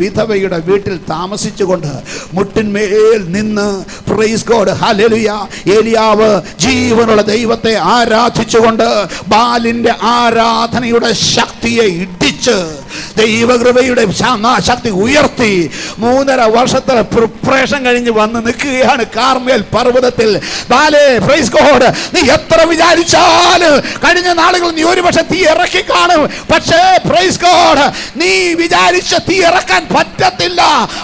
വിധവയുടെ വീട്ടിൽ താമസിച്ചുകൊണ്ട് മുട്ടിന്മേൽ നിന്ന് പ്രൈസ് ഗോഡ് ഹല്ലേലൂയ ഏലിയാവ് ജീവനുള്ള ദൈവത്തെ ആരാധിച്ചുകൊണ്ട് ബാലിന്റെ ആരാധനയുടെ ശക്തിയെ ഇടിച്ച് ദൈവകൃപയുടെ ശക്തി ഉയർത്തി 3.5 വർഷത്തെ പ്രിപ്പറേഷൻ കഴിഞ്ഞ് വന്ന് നിൽക്കുകയാണ് കാർമേൽ പർവ്വതത്തിൽ. ബാലേ, പ്രൈസ് ഗോഡ്, നീ എത്ര വിചാരിച്ചാലും കഴിഞ്ഞ നാളുകൾ നീ ഒരുപക്ഷെ തീ ഇറക്കി കാണും. പക്ഷേ പ്രൈസ് ഗോഡ്, നീ വിചാരിച്ച തീ ഇറക്കാൻ പറ്റത്തില്ല.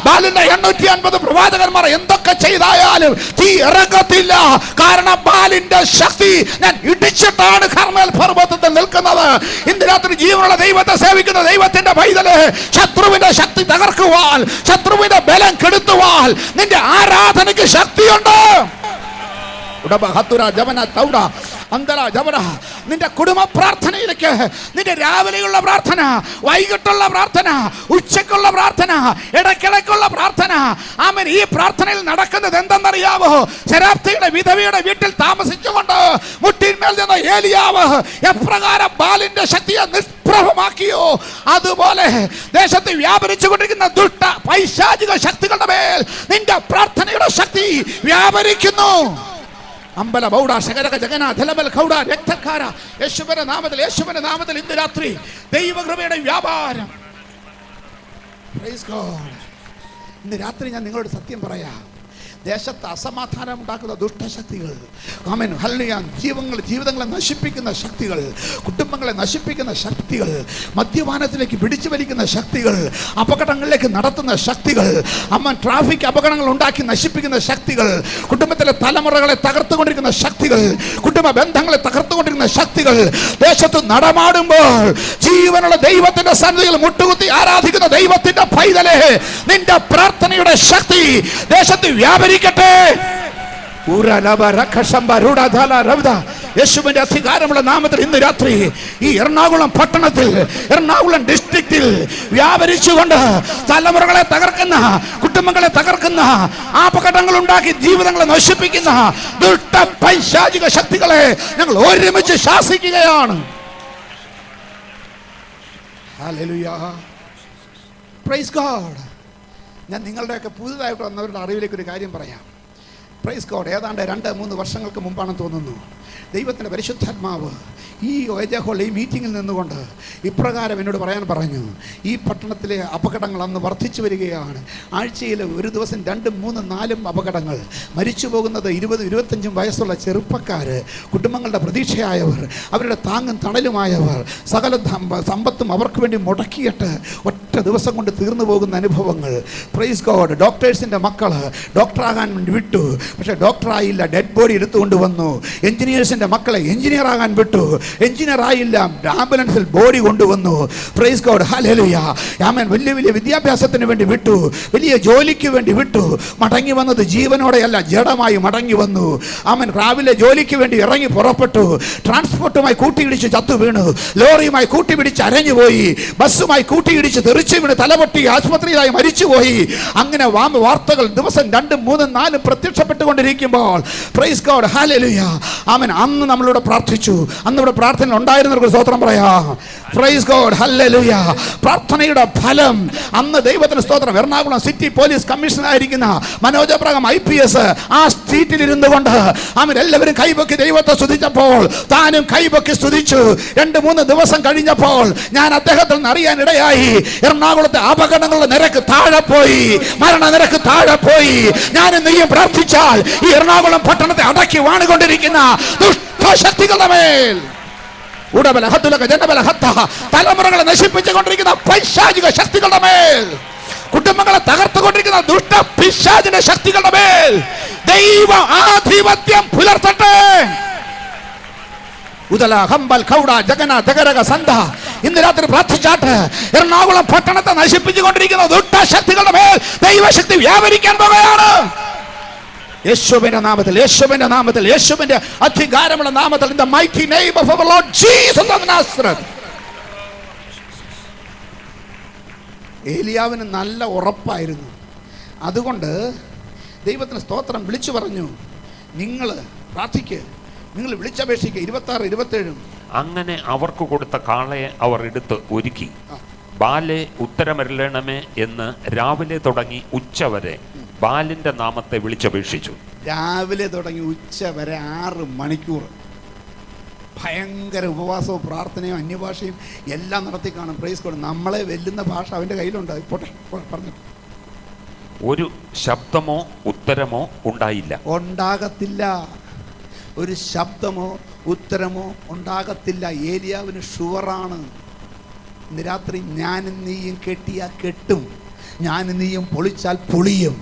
ബാലിന്റെ 850 പ്രവാചകന്മാർ എന്തൊക്കെ ചെയ്തായാലും തീ ഇറക്കത്തില്ല. കാരണം ബാലിന്റെ ശക്തി ഞാൻ ഇടിച്ചിട്ടാണ് കാർമേൽ പർവ്വതത്തിൽ നിൽക്കുന്നത്. ഇന്ന് രാത്രി ജീവനുള്ള ദൈവത്തെ സേവിക്കുന്ന ദൈവത്തിന്റെ പൈതല്, ശത്രുവിന്റെ ശക്തി തകർക്കുവാൻ, ശത്രുവിന്റെ ബലം കെടുത്തുവാൻ നിന്റെ ആരാധനയ്ക്ക് ശക്തിയുണ്ട്. നിന്റെ കുടുംബ പ്രാർത്ഥനയിലേക്ക്, നിന്റെ രാവിലെയുള്ള പ്രാർത്ഥന, വൈകിട്ടുള്ള പ്രാർത്ഥന, ഉച്ചക്കുള്ള പ്രാർത്ഥന, ഇടയ്ക്കിടയ്ക്കുള്ള പ്രാർത്ഥന, ആമേൻ, ഈ പ്രാർത്ഥനയിൽ നടക്കുന്നത് എന്തെന്നറിയാമോ? ശരാപ്തയുടെ വിധവയുടെ വീട്ടിൽ താമസിച്ചുകൊണ്ട് മുട്ടിന്മേൽ നിന്ന് ഏലിയാവ് എപ്രകാരം ബാലിന്റെ ശക്തിയെ നിഷ്പ്രഭമാക്കിയോ, അതുപോലെ ദേശത്ത് വ്യാപരിച്ചു കൊണ്ടിരിക്കുന്ന ദുഷ്ട പൈശാചിക ശക്തികളുടെ മേൽ നിന്റെ പ്രാർത്ഥനയുടെ ശക്തി വ്യാപരിക്കുന്നു. അമ്പല ബൗഡ ശകരക ജഗന ധലബൽ ഖൗഡ രക്തക്കാര യേശുവിന്റെ നാമത്തിൽ ഇന്ന് രാത്രി ദൈവകൃപയുടെ വ്യാപാരം. Praise God. ഇന്ന് രാത്രി ഞാൻ നിങ്ങളോട് സത്യം പറയാം. ദേശത്ത് അസമാധാനം ഉണ്ടാക്കുന്ന ദുഷ്ടശക്തികൾ, ആമേൻ, ഹല്ലേലൂയ, ജീവിതങ്ങളെ നശിപ്പിക്കുന്ന ശക്തികൾ, കുടുംബങ്ങളെ നശിപ്പിക്കുന്ന ശക്തികൾ, മദ്യപാനത്തിലേക്ക് പിടിച്ചു വലിക്കുന്ന ശക്തികൾ, അപകടങ്ങളിലേക്ക് നടത്തുന്ന ശക്തികൾ, അമ്മ ട്രാഫിക് അപകടങ്ങൾ ഉണ്ടാക്കി നശിപ്പിക്കുന്ന ശക്തികൾ, കുടുംബത്തിലെ തലമുറകളെ തകർത്തുകൊണ്ടിരിക്കുന്ന ശക്തികൾ, കുടുംബ ബന്ധങ്ങളെ തകർത്തുകൊണ്ടിരിക്കുന്ന ശക്തികൾ ദേശത്ത് നടമാടുമ്പോൾ ജീവനുള്ള ദൈവത്തിന്റെ സന്നിധിയിൽ മുട്ടുകുത്തി ആരാധിക്കുന്ന ദൈവത്തിന്റെ പൈതലേ, നിന്റെ പ്രാർത്ഥനയുടെ ശക്തി ദേശത്ത് വ്യാപരിക്കട്ടെ. യേശുവിന്റെ അധികാരമുള്ള നാമത്തിൽ ഇന്ന് രാത്രി ഈ എറണാകുളം പട്ടണത്തിൽ, എറണാകുളം ഡിസ്ട്രിക്റ്റിൽ വ്യാപരിച്ചുകൊണ്ട് തലമുറകളെ തകർക്കുന്ന, കുടുംബങ്ങളെ തകർക്കുന്ന, അപകടങ്ങൾ ഉണ്ടാക്കി ജീവിതങ്ങളെ നശിപ്പിക്കുന്ന ദുഷ്ട പൈശാചിക ശക്തികളെ ഞങ്ങൾ ഒരുമിച്ച് ശാസിക്കുകയാണ്. Hallelujah, praise God. ഞാൻ നിങ്ങളുടെയൊക്കെ പുതുതായിട്ട് വന്നവരുടെ അറിവിലേക്ക് ഒരു കാര്യം പറയാം. Praise God. ഏതാണ്ട് 2-3 വർഷങ്ങൾക്ക് മുമ്പാണെന്ന് തോന്നുന്നു, ദൈവത്തിൻ്റെ പരിശുദ്ധാത്മാവ് ഈ ഈ മീറ്റിങ്ങിൽ നിന്നുകൊണ്ട് ഇപ്രകാരം എന്നോട് പറയാൻ പറഞ്ഞു. ഈ പട്ടണത്തിലെ അപകടങ്ങൾ അന്ന് വർദ്ധിച്ചു വരികയാണ്. ആഴ്ചയിൽ ഒരു ദിവസം 2, 3, 4 അപകടങ്ങൾ. മരിച്ചു പോകുന്നത് 20-25 വയസ്സുള്ള ചെറുപ്പക്കാർ, കുടുംബങ്ങളുടെ പ്രതീക്ഷയായവർ, അവരുടെ താങ്ങും തണലുമായവർ, സകല സമ്പത്തും അവർക്ക് വേണ്ടി മുടക്കിയിട്ട് ഒറ്റ ദിവസം കൊണ്ട് തീർന്നു പോകുന്ന അനുഭവങ്ങൾ. Praise God. ഡോക്ടേഴ്സിൻ്റെ മക്കൾ ഡോക്ടറാകാൻ വേണ്ടി വിട്ടു, പക്ഷേ ഡോക്ടറായില്ല, ഡെഡ് ബോഡി എടുത്തുകൊണ്ട് വന്നു. എഞ്ചിനീയേഴ്സിൻ്റെ മക്കളെ എഞ്ചിനീയർ ആകാൻ വിട്ടു, എഞ്ചിനീയർ ആയില്ല, ആംബുലൻസിൽ ബോഡി കൊണ്ടുവന്നു. Praise God, hallelujah. ആമേൻ. വലിയ വിദ്യാഭ്യാസത്തിന് വേണ്ടി വിട്ടു, വലിയ ജോലിക്ക് വേണ്ടി വിട്ടു. മടങ്ങി വന്നത് ജീവനോടെയല്ല, ജഡമായി മടങ്ങി വന്നു. ആമേൻ. രാവിലെ ജോലിക്ക് വേണ്ടി ഇറങ്ങി പുറപ്പെട്ടു, ട്രാൻസ്പോർട്ടുമായി കൂട്ടിയിടിച്ച് ചത്തു വീണു, ലോറിയുമായി കൂട്ടിപ്പിടിച്ച് അരഞ്ഞുപോയി, ബസ്സുമായി കൂട്ടിയിടിച്ച് തെറിച്ചു വീണ് തലപൊട്ടി ആശുപത്രിയിലായി മരിച്ചുപോയി. അങ്ങനെ വാർത്തകൾ ദിവസം 2, 3, 4 പ്രത്യക്ഷപ്പെട്ടുകൊണ്ടിരിക്കുമ്പോൾ പ്രൈസ് ഗോഡ്, ഹല്ലേലൂയ, ആമേൻ, അന്ന് നമ്മളോട് പ്രാർത്ഥിച്ചു. അന്ന് ഇവിടെ പ്രാർത്ഥന ഉണ്ടായിരുന്നവർക്ക് സ്തോത്രം പറയാം. Praise God, hallelujah. പ്രാർത്ഥനയുടെ ഫലം അന്ന് ദൈവത്തിന് സ്തോത്രം. എറണാകുളം സിറ്റി പോലീസ് കമ്മീഷണറായിരിക്കുന്ന മനോജ് അബ്രഹാം IPS ആ സ്ട്രീറ്റിൽ ഇരുന്നു കൊണ്ട് ആമേൻ എല്ലാവരും കൈപൊക്കി ദൈവത്തെ സ്തുതിച്ചപ്പോൾ താനും കൈപൊക്കി സ്തുതിച്ചു. 2-3 ദിവസം കഴിഞ്ഞപ്പോൾ ഞാൻ അദ്ദേഹത്തിൽ നിന്ന് അറിയാൻ ഇടയായി, എറണാകുളത്തെ അപകടങ്ങളുടെ നിരക്ക് താഴെ പോയി, മരണനിരക്ക് താഴെ പോയി. ഞാനും നീയും പ്രാർത്ഥിച്ചാൽ ഈ എറണാകുളം പട്ടണത്തെ അടക്കി വാണുകൊണ്ടിരിക്കുന്ന ദുഷ്ടശക്തികളുടെ മേൽ, തലമുറകളെ നശിപ്പിച്ചുകൊണ്ടിരിക്കുന്ന പൈശാചിക ശക്തികളുടെ മേൽ, കുടുംബങ്ങളെ തകർത്തുകൊണ്ടിരിക്കുന്ന ദുഷ്ട പിശാചിന്റെ ശക്തികളുടെ മേൽ ദൈവ ആധിപത്യം പുലർത്തട്ടെ. ഇന്ന് രാത്രി പ്രാർത്ഥിച്ചാട്ട് എറണാകുളം പട്ടണത്തെ നശിപ്പിച്ചുകൊണ്ടിരിക്കുന്ന ദുഷ്ട ശക്തികളുടെ മേൽ ദൈവശക്തി വ്യാപരിക്കാൻ പോകുകയാണ്. യേശുവിന്റെ നാമത്തിൽ, യേശുവിന്റെ നാമത്തിൽ, യേശുവിന്റെ അധികാരമുള്ള നാമത്തിൽ, in the mighty name of our Lord Jesus of Nazareth. ഏലിയാവിന് നല്ല ഉറപ്പായിരുന്നു. അതുകൊണ്ട് ദൈവത്തിന് സ്തോത്രം. വിളിച്ചു പറഞ്ഞു, നിങ്ങൾ പ്രാർത്ഥിക്ക്, നിങ്ങൾ വിളിച്ചപേക്ഷിക്കുക. 26, 27. അങ്ങനെ അവർക്ക് കൊടുത്ത കാളയെ അവർ എടുത്ത് ഒരുക്കി. ബാലെ ഉത്തരമരുളണമേ എന്ന് രാവിലെ തുടങ്ങി ഉച്ചവരെ ബാലിന്റെ നാമത്തെ വിളിച്ചപേക്ഷിച്ചു. രാവിലെ തുടങ്ങി ഉച്ച വരെ 6 മണിക്കൂർ ഭയങ്കര ഉപവാസവും പ്രാർത്ഥനയും അന്യഭാഷയും എല്ലാം നടത്തി കാണും. Price code. നമ്മളെ വെല്ലുന്ന ഭാഷ അവൻ്റെ കയ്യിലുണ്ട്. പോട്ടെ, പറഞ്ഞു. ഒരു ശബ്ദമോ ഉത്തരമോ ഉണ്ടായില്ല, ഉണ്ടാകത്തില്ല. ഒരു ശബ്ദമോ ഉത്തരമോ ഉണ്ടാകത്തില്ല. ഏലിയാവിന് ഷുവറാണ്. ഇന്ന് രാത്രി ഞാനും നീയും കെട്ടിയ കെട്ടും, ഞാനും നീയും പൊളിച്ചാൽ പൊളിയും,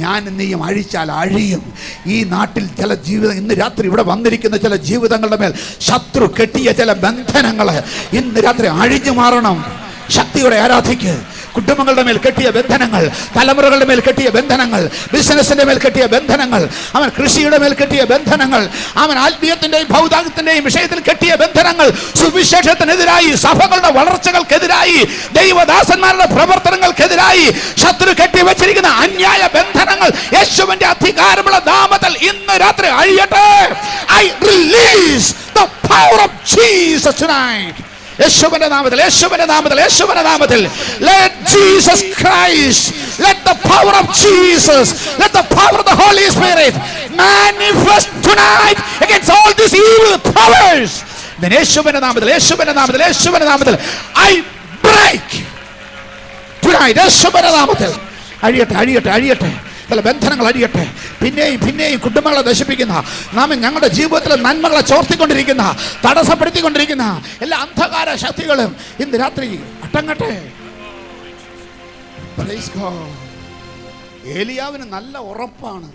ഞാനും നീയും അഴിച്ചാൽ അഴിയും. ഈ നാട്ടിൽ ചില ജീവിതം, ഇന്ന് രാത്രി ഇവിടെ വന്നിരിക്കുന്ന ചില ജീവിതങ്ങളുടെ മേൽ ശത്രു കെട്ടിയ ചില ബന്ധനങ്ങൾ ഇന്ന് രാത്രി അഴിഞ്ഞു മാറണം. ശക്തിയോടെ ആരാധിക്ക്. കുടുംബങ്ങളുടെ മേൽ കെട്ടിയ ബന്ധനങ്ങൾ, തലമുറകളുടെ മേൽ കെട്ടിയ ബന്ധനങ്ങൾ, ബിസിനസിന്റെ മേൽ കെട്ടിയ ബന്ധനങ്ങൾ, അവൻ കൃഷിയുടെ മേൽ കെട്ടിയ ബന്ധനങ്ങൾ, അവൻ ആത്മീയത്തിന്റെയും ഭൗതികത്തിന്റെയും വിഷയത്തിൽ കെട്ടിയ ബന്ധനങ്ങൾ, സുവിശേഷത്തിനെതിരായി, സഭകളുടെ വളർച്ചകൾക്കെതിരായി, ദൈവദാസന്മാരുടെ പ്രവർത്തനങ്ങൾക്കെതിരായി ശത്രു കെട്ടിവെച്ചിരിക്കുന്ന അന്യായ ബന്ധനങ്ങൾ യേശുവിന്റെ അധികാരമുള്ള നാമത്തിൽ ഇന്ന് രാത്രി അഴിയട്ടെ. I release the power of Jesus tonight. യേശുവിന്റെ നാമത്തിൽ, യേശുവിന്റെ നാമത്തിൽ, യേശുവിന്റെ നാമത്തിൽ. Let Jesus Christ, let the power of Jesus, let the power of the Holy Spirit manifest tonight against all these evil powers. Then യേശുവിന്റെ നാമത്തിൽ, യേശുവിന്റെ നാമത്തിൽ, യേശുവിന്റെ നാമത്തിൽ I break tonight. യേശുവിന്റെ നാമത്തിൽ അഴിയട്ടെ, അഴിയട്ടെ, അഴിയട്ടെ. ചില ബന്ധനങ്ങൾ അഴിയട്ടെ. പിന്നെയും പിന്നെയും കുടുംബങ്ങളെ നശിപ്പിക്കുന്ന, നാം ഞങ്ങളുടെ ജീവിതത്തിലെ നന്മകളെ ചോർത്തിക്കൊണ്ടിരിക്കുന്ന, തടസ്സപ്പെടുത്തിക്കൊണ്ടിരിക്കുന്ന എല്ലാ അന്ധകാര ശക്തികളും ഇന്ന് രാത്രി അട്ടങ്ങട്ടെ. ഏലിയാവിന് നല്ല ഉറപ്പാണ്,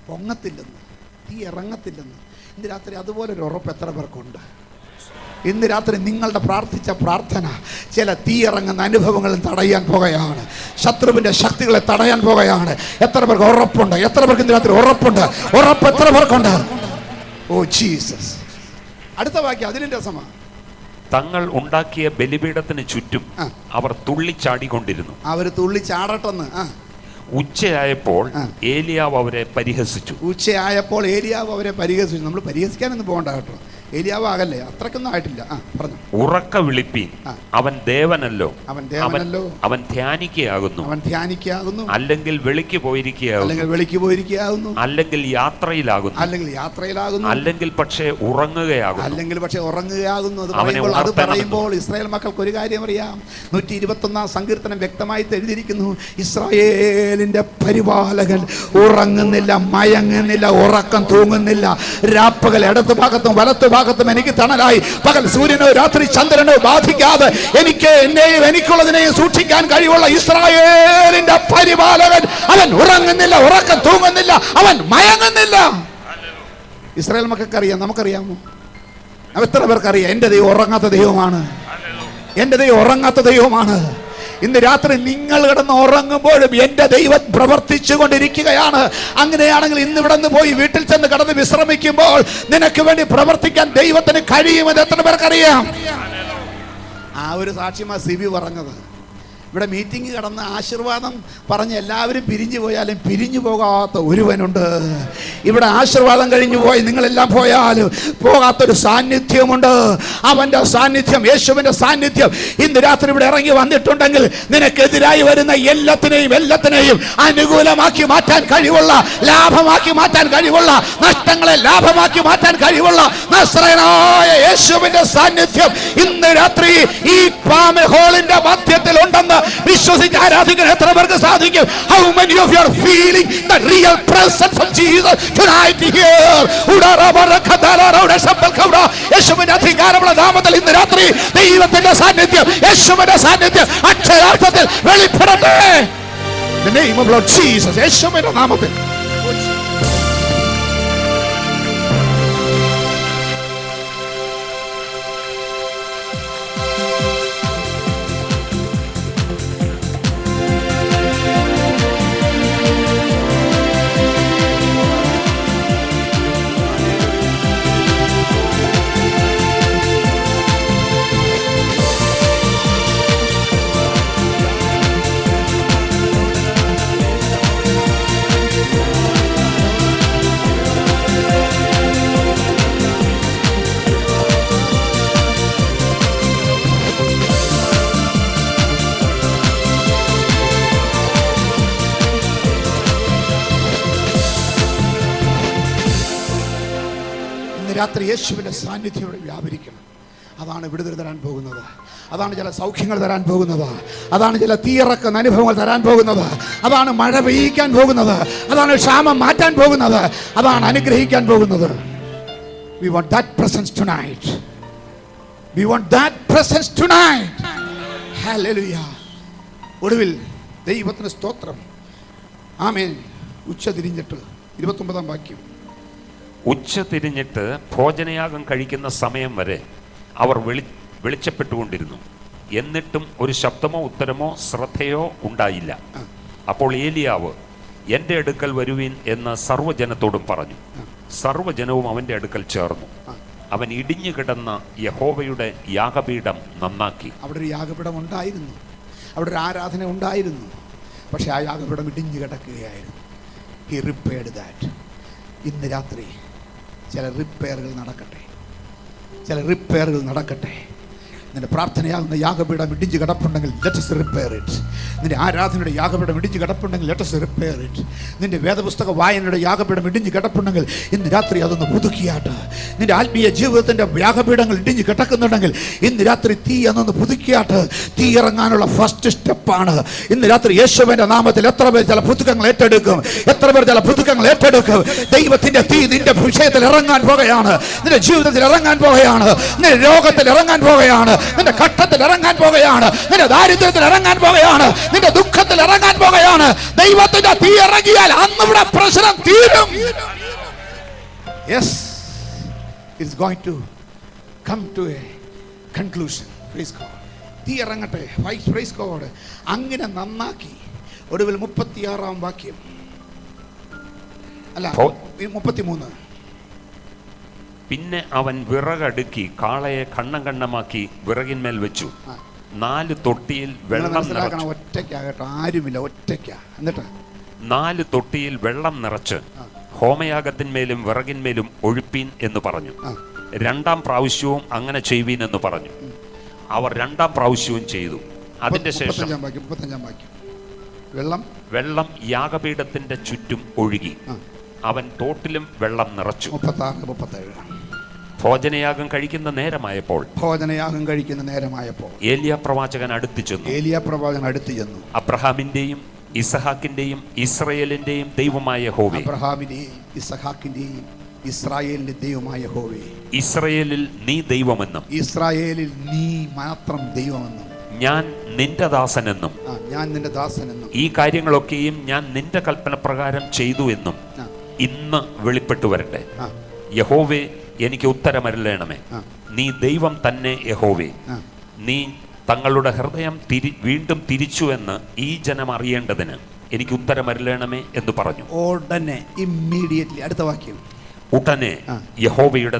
പൊങ്ങത്തില്ലെന്ന്, തീ ഇറങ്ങത്തില്ലെന്ന്. ഇന്ന് രാത്രി അതുപോലെ ഒരു ഉറപ്പ് എത്ര പേർക്കുണ്ട്? ഇന്ന് രാത്രി നിങ്ങളുടെ പ്രാർത്ഥിച്ച പ്രാർത്ഥന ചില തീയിറങ്ങുന്ന അനുഭവങ്ങളും തടയാൻ പോകുകയാണ്. ശത്രുവിന്റെ ശക്തികളെ തടയാൻ പോകുകയാണ്. എത്ര പേർക്ക് ഉറപ്പുണ്ട്? എത്ര പേർക്ക് ഇന്ന് രാത്രി ഉറപ്പുണ്ട്? ഉറപ്പ് എത്ര പേർക്കുണ്ട്? Oh Jesus. അടുത്ത വാക്യം അതിലും രസമാണ്. തങ്ങൾ ഉണ്ടാക്കിയ ബലിപീഠത്തിന് ചുറ്റും അവർ തുള്ളിച്ചാടിക്കൊണ്ടിരുന്നു. അവർ തുള്ളിച്ചാടട്ടെന്ന്. ഉച്ചയായപ്പോൾ ഏലിയാവ് അവരെ പരിഹസിച്ചു. ഉച്ചയായപ്പോൾ ഏലിയാവ് അവരെ പരിഹസിച്ചു. നമ്മൾ പരിഹസിക്കാനൊന്നും പോകണ്ട കേട്ടോ. ഏലിയാവ് ആകല്ലേ, അത്രക്കൊന്നും ആയിട്ടില്ല. പറഞ്ഞു. ഉറക്ക വിളിപ്പീൻ, അവൻ ദേവനല്ലോ, അവൻ ദേവനല്ലോ, അവൻ ധ്യാനിക്കുകയാകുന്നു, അവൻ ധ്യാനിക്കുകയാകുന്നു, അല്ലെങ്കിൽ വെളിക്ക് പോയിരിക്കുകയാകുന്നു, അല്ലെങ്കിൽ വെളിക്ക് പോയിരിക്കുകയാകുന്നു, അല്ലെങ്കിൽ യാത്രയിലാകുന്നു, അല്ലെങ്കിൽ യാത്രയിലാകുന്നു, അല്ലെങ്കിൽ പക്ഷേ ഉറങ്ങുകയാകുന്നു, അല്ലെങ്കിൽ പക്ഷേ ഉറങ്ങുകയാകുന്നു. അത് പറയുമ്പോൾ ഇസ്രായേൽ മക്കൾക്ക് ഒരു കാര്യം അറിയാം. 121 സങ്കീർത്തനം വ്യക്തമായി എഴുതിയിരിക്കുന്നു, ഇസ്രായേലിന്റെ പരിപാലകൻ ഉറങ്ങുന്നില്ല, മയങ്ങുന്നില്ല, ഉറക്കം തൂങ്ങുന്നില്ല. രാപ്പകൽ ഇടതു ഭാഗത്തും വലത്തു ഭാഗത്തും എനിക്ക് തണലായി. പകൽ സൂര്യനോ രാത്രി ചന്ദ്രനോ ബാധിക്കാതെ എനിക്ക് എന്നെയും എനിക്കുള്ളതിനെയും സൂക്ഷിക്കാൻ കഴിവുള്ള ഇസ്രായേലിന്റെ പരിപാലകൻ അവൻ ഉറങ്ങുന്നില്ല, ഉറക്കം തൂങ്ങുന്നില്ല, അവൻ മയങ്ങുന്നില്ല. ഇസ്രായേൽ മക്കൾക്കറിയാം, നമുക്കറിയാമോ? എത്ര പേർക്കറിയാം? എൻ്റെ ദൈവം ഉറങ്ങാത്ത ദൈവമാണ്. എൻ്റെ ദൈവം ഉറങ്ങാത്ത ദൈവമാണ്. ഇന്ന് രാത്രി നിങ്ങൾ കിടന്ന് ഉറങ്ങുമ്പോഴും എൻ്റെ ദൈവം പ്രവർത്തിച്ചു കൊണ്ടിരിക്കുകയാണ്. അങ്ങനെയാണെങ്കിൽ ഇന്ന് ഇവിടെ നിന്ന് പോയി വീട്ടിൽ ചെന്ന് കിടന്ന് വിശ്രമിക്കുമ്പോൾ നിനക്ക് വേണ്ടി പ്രവർത്തിക്കാൻ ദൈവത്തിന് കഴിയുമെന്ന് എത്ര പേർക്കറിയാം? ആ ഒരു സാക്ഷ്യമാ സിബി പറഞ്ഞത്. ഇവിടെ മീറ്റിംഗ് കടന്ന് ആശീർവാദം പറഞ്ഞ് എല്ലാവരും പിരിഞ്ഞു പോയാലും പിരിഞ്ഞു പോകാത്ത ഒരുവനുണ്ട്. ഇവിടെ ആശീർവാദം കഴിഞ്ഞു പോയി നിങ്ങളെല്ലാം പോയാലും പോകാത്തൊരു സാന്നിധ്യമുണ്ട്. അവൻ്റെ സാന്നിധ്യം, യേശുവിൻ്റെ സാന്നിധ്യം ഇന്ന് രാത്രി ഇവിടെ ഇറങ്ങി വന്നിട്ടുണ്ടെങ്കിൽ നിനക്കെതിരായി വരുന്ന എല്ലാത്തിനെയും അനുകൂലമാക്കി മാറ്റാൻ കഴിവുള്ള, ലാഭമാക്കി മാറ്റാൻ കഴിവുള്ള, നഷ്ടങ്ങളെ ലാഭമാക്കി മാറ്റാൻ കഴിവുള്ള നസ്രയനായ യേശുവിൻ്റെ സാന്നിധ്യം ഇന്ന് രാത്രി ഈ ഹാളിന്റെ മധ്യത്തിൽ ഉണ്ടെന്ന് വിശ്വസിച്ച് ആരാധിക്കാൻ എത്ര പേർക്ക് സാധിക്കും? How many of you are feeling the real presence of Jesus tonight here? യേശുവിന്റെ അധികാരമുള്ള നാമത്തിൽ ഇന്ന് രാത്രി ദൈവത്തിന്റെ സാന്നിധ്യം, യേശുവിന്റെ സാന്നിധ്യം അക്ഷരാർത്ഥത്തിൽ വെളിപ്പെടട്ടെ. The name of Lord Jesus, യേശുവിന്റെ നാമത്തിൽ. ഇന്ന് രാത്രി യേശുവിൻ്റെ സാന്നിധ്യം ഇവിടെ വ്യാപരിക്കണം. അതാണ് വിടുതൽ തരാൻ പോകുന്നത്. അതാണ് ചില സൗഖ്യങ്ങൾ തരാൻ പോകുന്നത്. അതാണ് ചില തീയിറക്കുന്ന അനുഭവങ്ങൾ തരാൻ പോകുന്നത്. അതാണ് മഴ പെയ്യിക്കാൻ പോകുന്നത്. അതാണ് ക്ഷാമം മാറ്റാൻ പോകുന്നത്. അതാണ് അനുഗ്രഹിക്കാൻ പോകുന്നത്. We want that presence tonight. We want that presence tonight. Hallelujah. ഒടുവിൽ ദൈവത്തിന് സ്തോത്രം. ആമേൻ. ഉച്ച തിരിഞ്ഞിട്ട് 29 വാക്യം. ഉച്ച തിരിഞ്ഞിട്ട് ഭോജനയാഗം കഴിക്കുന്ന സമയം വരെ അവർ വെളിച്ചപ്പെട്ടുകൊണ്ടിരുന്നു. എന്നിട്ടും ഒരു ശബ്ദമോ ഉത്തരമോ ശ്രദ്ധയോ ഉണ്ടായില്ല. അപ്പോൾ ഏലിയാവ്, എൻ്റെ അടുക്കൽ വരുവീൻ എന്ന് സർവ്വജനത്തോടും പറഞ്ഞു. സർവ്വജനവും അവൻ്റെ അടുക്കൽ ചേർന്നു. അവൻ ഇടിഞ്ഞു കിടന്ന യഹോവയുടെ യാഗപീഠം നന്നാക്കി. അവിടെ ഒരു യാഗപീഠം ഉണ്ടായിരുന്നു, അവിടെ ഒരു ആരാധന ഉണ്ടായിരുന്നു. പക്ഷെ ആ യാഗപീഠം ഇടിഞ്ഞു കിടക്കുകയായിരുന്നു. He repaired that. ഇന്ന് രാത്രി ചില റിപ്പയറുകൾ നടക്കട്ടെ, ചില റിപ്പയറുകൾ നടക്കട്ടെ. നിന്റെ പ്രാർത്ഥനയാകുന്ന യാഗപീഠം ഇടിഞ്ഞ് കിടപ്പുണ്ടെങ്കിൽ ലെറ്റ് us repair it. നിന്റെ ആരാധനയുടെ യാഗപീഠം ഇടിഞ്ഞ് കിടപ്പുണ്ടെങ്കിൽ ലെറ്റ് us repair it. നിന്റെ വേദപുസ്തക വായനയുടെ യാഗപീഠം ഇടിഞ്ഞ് കിടപ്പുണ്ടെങ്കിൽ ഇന്ന് രാത്രി അതൊന്ന് പുതുക്കിയാട്ട്. നിന്റെ ആത്മീയ ജീവിതത്തിൻ്റെ യാഗപീഠങ്ങൾ ഇടിഞ്ഞ് കിടക്കുന്നുണ്ടെങ്കിൽ ഇന്ന് രാത്രി തീ അതൊന്ന് പുതുക്കിയാട്ട്. തീ ഇറങ്ങാനുള്ള ഫസ്റ്റ് സ്റ്റെപ്പാണ് ഇന്ന് രാത്രി യേശുവിൻ്റെ നാമത്തിൽ. എത്ര പേർ ചില പുതുക്കങ്ങൾ ഏറ്റെടുക്കും? എത്ര പേർ ചില പുതുക്കങ്ങൾ ഏറ്റെടുക്കും? ദൈവത്തിൻ്റെ തീ നിന്റെ വിഷയത്തിൽ ഇറങ്ങാൻ പോകുകയാണ്, നിന്റെ ജീവിതത്തിൽ ഇറങ്ങാൻ പോകുകയാണ്, നിന്റെ രോഗത്തിൽ ഇറങ്ങാൻ പോകുകയാണ്, നിന്റെ ഘട്ടത്തിൽ ഇറങ്ങാൻ പോകുകയാണ്, നിന്റെ ദാരിദ്ര്യത്തിൽ ഇറങ്ങാൻ പോകുകയാണ്, നിന്റെ ദുഃഖത്തിൽ ഇറങ്ങാൻ പോകുകയാണ്. ദൈവത്തിന്റെ തീ ഇറങ്ങിയാൽ അന്നിവിടെ പ്രശ്നം തീരും. Yes, it's going to come to a conclusion. Praise God. തീ ഇറങ്ങട്ടെ. Praise God. അങ്ങനെ നന്നാക്കി. ഒടുവിൽ 36 വാക്യം അല്ല 33. പിന്നെ അവൻ വിറകടുക്കി കാളയെ കണ്ണം കണ്ണമാക്കി വിറകിന്മേൽ വെച്ചു. 4 തൊട്ടിയിൽ വെള്ളം നിറച്ചു. ഒറ്റയ്ക്കാകട്ടോ, ആരുമില്ല, ഒറ്റയ്ക്കാ. എന്നിട്ട് 4 തൊട്ടിയിൽ വെള്ളം നിറച്ച് ഹോമയാഗത്തിന്മേലും വിറകിന്മേലും ഒഴുപ്പീൻ എന്ന് പറഞ്ഞു. 2ാം പ്രാവശ്യവും അങ്ങനെ ചെയ്യുവീൻ എന്ന് പറഞ്ഞു. അവർ 2ാം പ്രാവശ്യവും ചെയ്തു. അതിന്റെ ശേഷം 35 വാക്യം. വെള്ളം യാഗപീഠത്തിന്റെ ചുറ്റും ഒഴുകി. അവൻ തോട്ടിലും വെള്ളം നിറച്ചു. 36-37. ഭോജനയാഗം കഴിക്കുന്ന നേരമായപ്പോൾ ഏലിയ പ്രവാചകൻ അടുത്തു ചെന്നു. അബ്രഹാമിന്റെയും ഇസഹാക്കിന്റെയും ഇസ്രായേലിന്റെയും ദൈവമായ യഹോവേ, ഇസ്രായേലിൽ നീ ദൈവമെന്നും ഇസ്രായേലിൽ നീ മാത്രം ദൈവമെന്നും ഞാൻ നിന്റെ ദാസനെന്നും ഈ കാര്യങ്ങളൊക്കെയും ഞാൻ നിന്റെ കൽപ്പന പ്രകാരം ചെയ്തു എന്നും ഇന്ന് വെളിപ്പെട്ടു വരട്ടെ. യഹോവേ, എനിക്ക് ഉത്തരമരുളേണമേ. നീ ദൈവം തന്നെ യഹോവേ. നീ തങ്ങളുടെ ഹൃദയം വീണ്ടും തിരിച്ചു എന്ന് ഈ ജനം അറിയേണ്ടതിന് എനിക്ക് ഉത്തരമരുളേണമേ എന്ന് പറഞ്ഞു. ഉടനെ, ഇമ്മീഡിയറ്റ്ലി. അടുത്ത വാക്യം. ഉടനെ യഹോവയുടെ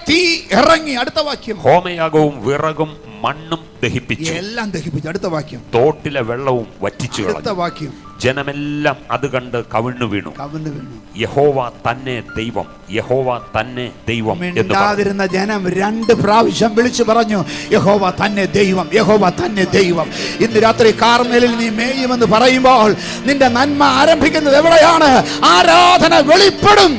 തീ ഇറങ്ങി. അടുത്ത വാക്യം. ഹോമയാഗവും വിറകും മണ്ണും ദഹിപ്പിച്ചു. എല്ലാം ദഹിപ്പിച്ചു. അടുത്ത വാക്യം. തോട്ടിലെ വെള്ളവും വറ്റിച്ചു. അടുത്ത വാക്യം. ജനമെല്ലാം അത് കണ്ട് കവിണ്ണു വീണു. യഹോവ തന്നെ ദൈവം, യഹോവ തന്നെ ദൈവം മിണ്ടാതിരുന്ന ജനം 2 പ്രാവശ്യം വിളിച്ചു പറഞ്ഞു, യഹോവ തന്നെ ദൈവം, യഹോവ തന്നെ ദൈവം. ഇന്ന് രാത്രി കാർമേലിൽ നീ മേയുമെന്ന് പറയുമ്പോൾ നിന്റെ നന്മ ആരംഭിക്കുന്നത് എവിടെയാണ്? ആരാധന വെളിപ്പെടും.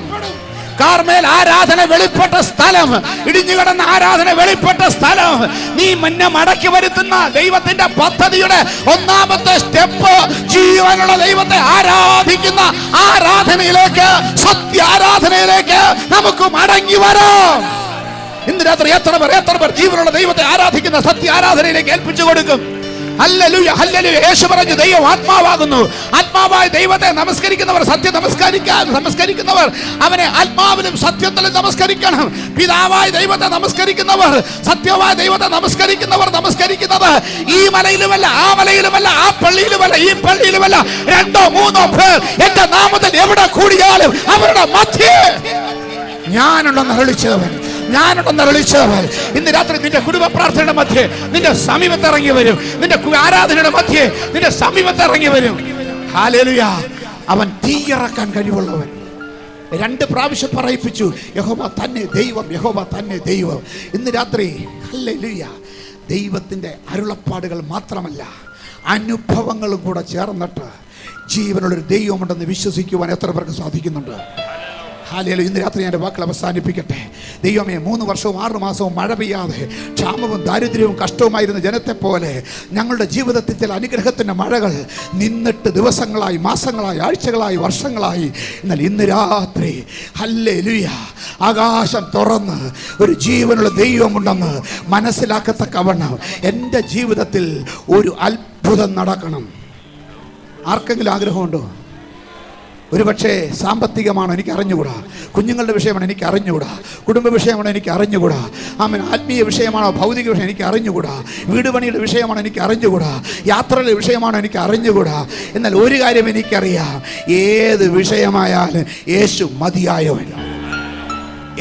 കാർമേൽ ആരാധന വെളിപ്പെട്ട സ്ഥലം, ഇടിഞ്ഞുകിടന്ന ആരാധന വെളിപ്പെട്ട സ്ഥലം. നീ മുന്നേ മടക്കി വരുത്തുന്ന ദൈവത്തിന്റെ പദ്ധതിയുടെ 1ാമത്തെ സ്റ്റെപ്പ് ജീവനുള്ള ദൈവത്തെ ആരാധിക്കുന്ന ആരാധനയിലേക്ക്, സത്യ ആരാധനയിലേക്ക് നമുക്ക് മടങ്ങി വരാം. ഇന്ന് രാത്രി എത്ര പേർ ജീവനുള്ള ദൈവത്തെ ആരാധിക്കുന്ന സത്യ ആരാധനയിലേക്ക് ഏൽപ്പിച്ചു കൊടുക്കും? Hallelujah, hallelujah. യേശു പറഞ്ഞു, ദൈവം ആത്മാവാകുന്നു. ആത്മാവായ ദൈവത്തെ നമസ്കരിക്കുന്നവർ, സത്യം നമസ്കരിക്കുന്നവർ അവനെ ആത്മാവിലും സത്യത്തിലും നമസ്കരിക്കണം. പിതാവായ ദൈവത്തെ നമസ്കരിക്കുന്നവർ, സത്യവായ ദൈവത്തെ നമസ്കരിക്കുന്നത് ഈ മലയിലുമല്ല, ആ മലയിലുമല്ല, ആ പള്ളിയിലുമല്ല, ഈ പള്ളിയിലുമല്ല. 2-3 പേർ എന്റെ നാമത്തിൽ എവിടെ കൂടിയാലും അവരുടെ മധ്യേ ഞാനുണ്ടെന്ന് അരുളിച്ചവൻ. ഇന്ന് രാത്രി നിന്റെ കുടുംബ പ്രാർത്ഥനയുടെ മധ്യേ നിന്റെ സമീപത്ത് ഇറങ്ങി വരും. നിന്റെ ആരാധനയുടെ മധ്യേ നിന്റെ സമീപത്ത് ഇറങ്ങി വരും. ഹല്ലേലൂയ. അവൻ തീയിറക്കാൻ കഴിവുള്ളവൻ. 2 പ്രാവശ്യം പറയിപ്പിച്ചു, യഹോവ തന്നെ ദൈവം, യഹോവ തന്നെ ദൈവം. ഇന്ന് രാത്രി ഹല്ലേലൂയ, ദൈവത്തിന്റെ അരുളപ്പാടുകൾ മാത്രമല്ല, അനുഭവങ്ങളും കൂടെ ചേർന്നിട്ട് ജീവനുള്ളൊരു ദൈവമുണ്ടെന്ന് വിശ്വസിക്കുവാൻ എത്ര പേർക്ക് സാധിക്കുന്നുണ്ട്? ഹല്ലേലൂയ. ഇന്ന് രാത്രി ഞാൻ എൻ്റെ വാക്കുകൾ അവസാനിപ്പിക്കട്ടെ. ദൈവമേ, 3 വർഷവും 6 മാസവും മഴ പെയ്യാതെ ക്ഷാമവും ദാരിദ്ര്യവും കഷ്ടവുമായിരുന്ന ജനത്തെ പോലെ ഞങ്ങളുടെ ജീവിതത്തിൽ ചില അനുഗ്രഹത്തിൻ്റെ മഴകൾ നിന്നിട്ട് ദിവസങ്ങളായി, മാസങ്ങളായി, ആഴ്ചകളായി, വർഷങ്ങളായി. എന്നാൽ ഇന്ന് രാത്രി ഹല്ലേലൂയ, ആകാശം തുറന്ന് ഒരു ജീവനുള്ള ദൈവമുണ്ടെന്ന് മനസ്സിലാക്കത്തക്കവണ്ണം എൻ്റെ ജീവിതത്തിൽ ഒരു അത്ഭുതം നടക്കണം. ആർക്കെങ്കിലും ആഗ്രഹമുണ്ടോ? ഒരുപക്ഷെ സാമ്പത്തികമാണോ, എനിക്ക് അറിഞ്ഞുകൂടാ. കുഞ്ഞുങ്ങളുടെ വിഷയമാണോ, എനിക്ക് അറിഞ്ഞുകൂടാ. കുടുംബ വിഷയമാണോ, എനിക്ക് അറിഞ്ഞുകൂടാ. ആത്മീയ വിഷയമാണോ, ഭൗതിക വിഷയം എനിക്ക് അറിഞ്ഞുകൂടാ. വീട് പണിയുടെ വിഷയമാണോ, എനിക്ക് അറിഞ്ഞുകൂടാ. യാത്രയുടെ വിഷയമാണോ, എനിക്ക് അറിഞ്ഞുകൂടാ. എന്നാൽ ഒരു കാര്യം എനിക്കറിയാം, ഏത് വിഷയമായാലും യേശു മതിയായവൻ.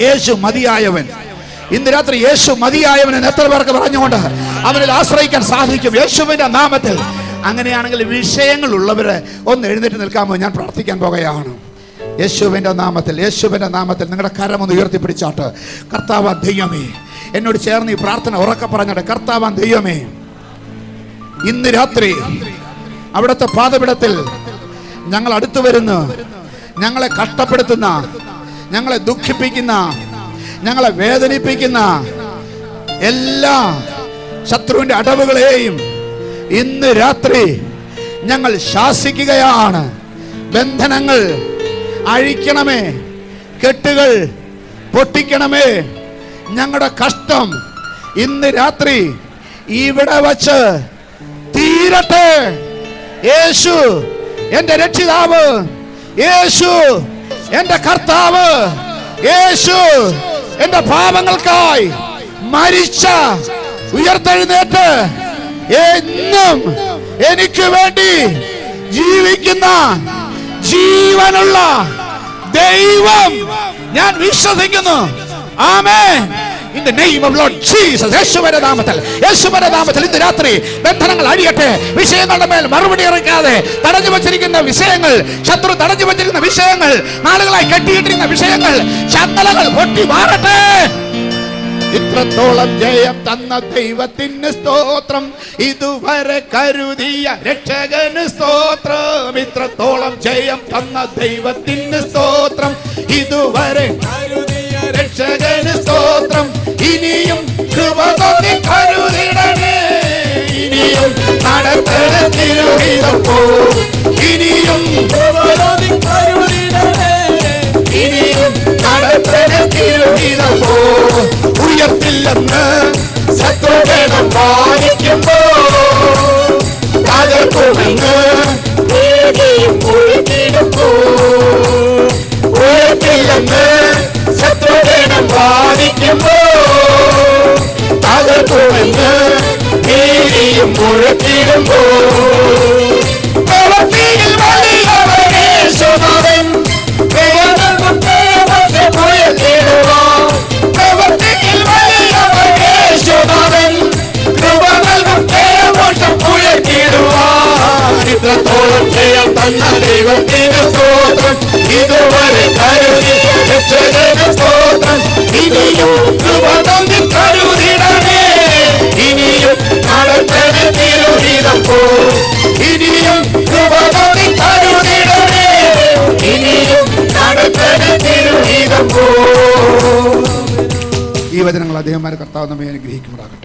യേശു മതിയായവൻ. ഇന്ന് രാത്രി യേശു മതിയായവൻ എത്ര പേർക്ക് പറഞ്ഞുകൊണ്ട് അവനിൽ ആശ്രയിക്കാൻ സാധിക്കും യേശുവിൻ്റെ നാമത്തിൽ. അങ്ങനെയാണെങ്കിൽ വിഷയങ്ങളുള്ളവരെ ഒന്ന് എഴുന്നേറ്റ് നിൽക്കാമോ? ഞാൻ പ്രാർത്ഥിക്കാൻ പോകുകയാണ്. യേശുവിൻ്റെ നാമത്തിൽ, യേശുവിൻ്റെ നാമത്തിൽ നിങ്ങളുടെ കരമൊന്ന് ഉയർത്തിപ്പിടിച്ചാട്ട്. കർത്താവാൻ ദൈവമേ, എന്നോട് ചേർന്ന് ഈ പ്രാർത്ഥന ഉറക്കെ പറഞ്ഞാട്ടെ. കർത്താവാൻ ദൈവമേ, ഇന്ന് രാത്രി അവിടുത്തെ പാദപീഠത്തിൽ ഞങ്ങൾ അടുത്തു വരുന്നു. ഞങ്ങളെ കഷ്ടപ്പെടുത്തുന്ന, ഞങ്ങളെ ദുഃഖിപ്പിക്കുന്ന, ഞങ്ങളെ വേദനിപ്പിക്കുന്ന എല്ലാ ശത്രുവിൻ്റെ അടവുകളെയും ഇന്ന് രാത്രി ഞങ്ങൾ ശാസിക്കുകയാണ്. ബന്ധനങ്ങൾ അഴിക്കണമേ, കെട്ടുകൾ പൊട്ടിക്കണമേ. ഞങ്ങളുടെ കഷ്ടം ഇന്ന് രാത്രി ഇവിടെ വച്ച് തീരട്ടെ. യേശു എൻ്റെ രക്ഷിതാവ്, യേശു എൻ്റെ കർത്താവ്, യേശു എൻ്റെ പാപങ്ങൾക്കായി മരിച്ച ഉയർത്തെഴുന്നേറ്റ് എന്നും എനിക്ക് വേണ്ടി ജീവിക്കുന്ന ജീവനുള്ള ദൈവം ഞാൻ വിശ്വസിക്കുന്നു. ആമേൻ. In the name of Lord Jesus. യേശുവിന്റെ നാമത്തിൽ, യേശുവിന്റെ നാമത്തിൽ ഇന്ന് രാത്രി ബന്ധനങ്ങൾ അഴിയട്ടെ. വിഷയങ്ങളുടെ മേൽ മറുപടി ഇറക്കാതെ തടഞ്ഞു വച്ചിരിക്കുന്ന വിഷയങ്ങൾ, ശത്രു തടഞ്ഞു വച്ചിരിക്കുന്ന വിഷയങ്ങൾ, നാളുകളായി കെട്ടിയിട്ടിരിക്കുന്ന വിഷയങ്ങൾ, ചങ്ങലകൾ പൊട്ടി മാറട്ടെ. ഇത്രത്തോളം ജയം തന്ന ദൈവത്തിന് സ്തോത്രം, ഇതുവരെ കരുതിയ രക്ഷകന് സ്തോത്രം. ഇത്രത്തോളം ജയം തന്ന ദൈവത്തിന് സ്തോത്രം, ഇതുവരെ കരുതിയ രക്ഷകന് സ്തോത്രം. ഇനിയും കൃപ തോന്നി കരുതിടണേ, ഇനിയും നടത്തണ തിരുഹിതം പോ. ഇനിയും കൃപ തോന്നി കരുതിടണേ, ഇനിയും നടത്തണ തിരുഹിതം പോ. ഉയർത്തില്ലെന്ന് ശത്രുഗണം വാദിക്കുമ്പോ തകർക്കുമെന്ന് ഒഴുക്കിടുമ്പോ. ഉയർത്തില്ലെന്ന് ശത്രുഗണം വാദിക്കുമ്പോ തകർക്കുമെന്ന് നീതിയും ഒഴുക്കിടുമ്പോ. പ്രവൃത്തിയിൽ വലിയവനേശുനാഥൻ ഇത്രത്തോളം ജയം തന്ന ദൈവത്തിന് സ്തോത്രം, ഇതുവരെ കരുതി രക്ഷകന് സ്തോത്രം. ഇനിയും കൃപ തോന്നി കരുതിടണേ, ഇനിയും നടത്തണ തിരുഹിതം പോ. ഇനിയും കൃപ തോന്നി കരുതിടണേ, ഇനിയും നടത്തണ തിരുഹിതം പോ. ഈ വചനങ്ങൾ അദ്ദേഹം കർത്താവ് നമ്മെ അനുഗ്രഹിക്കുമാറാകട്ടെ.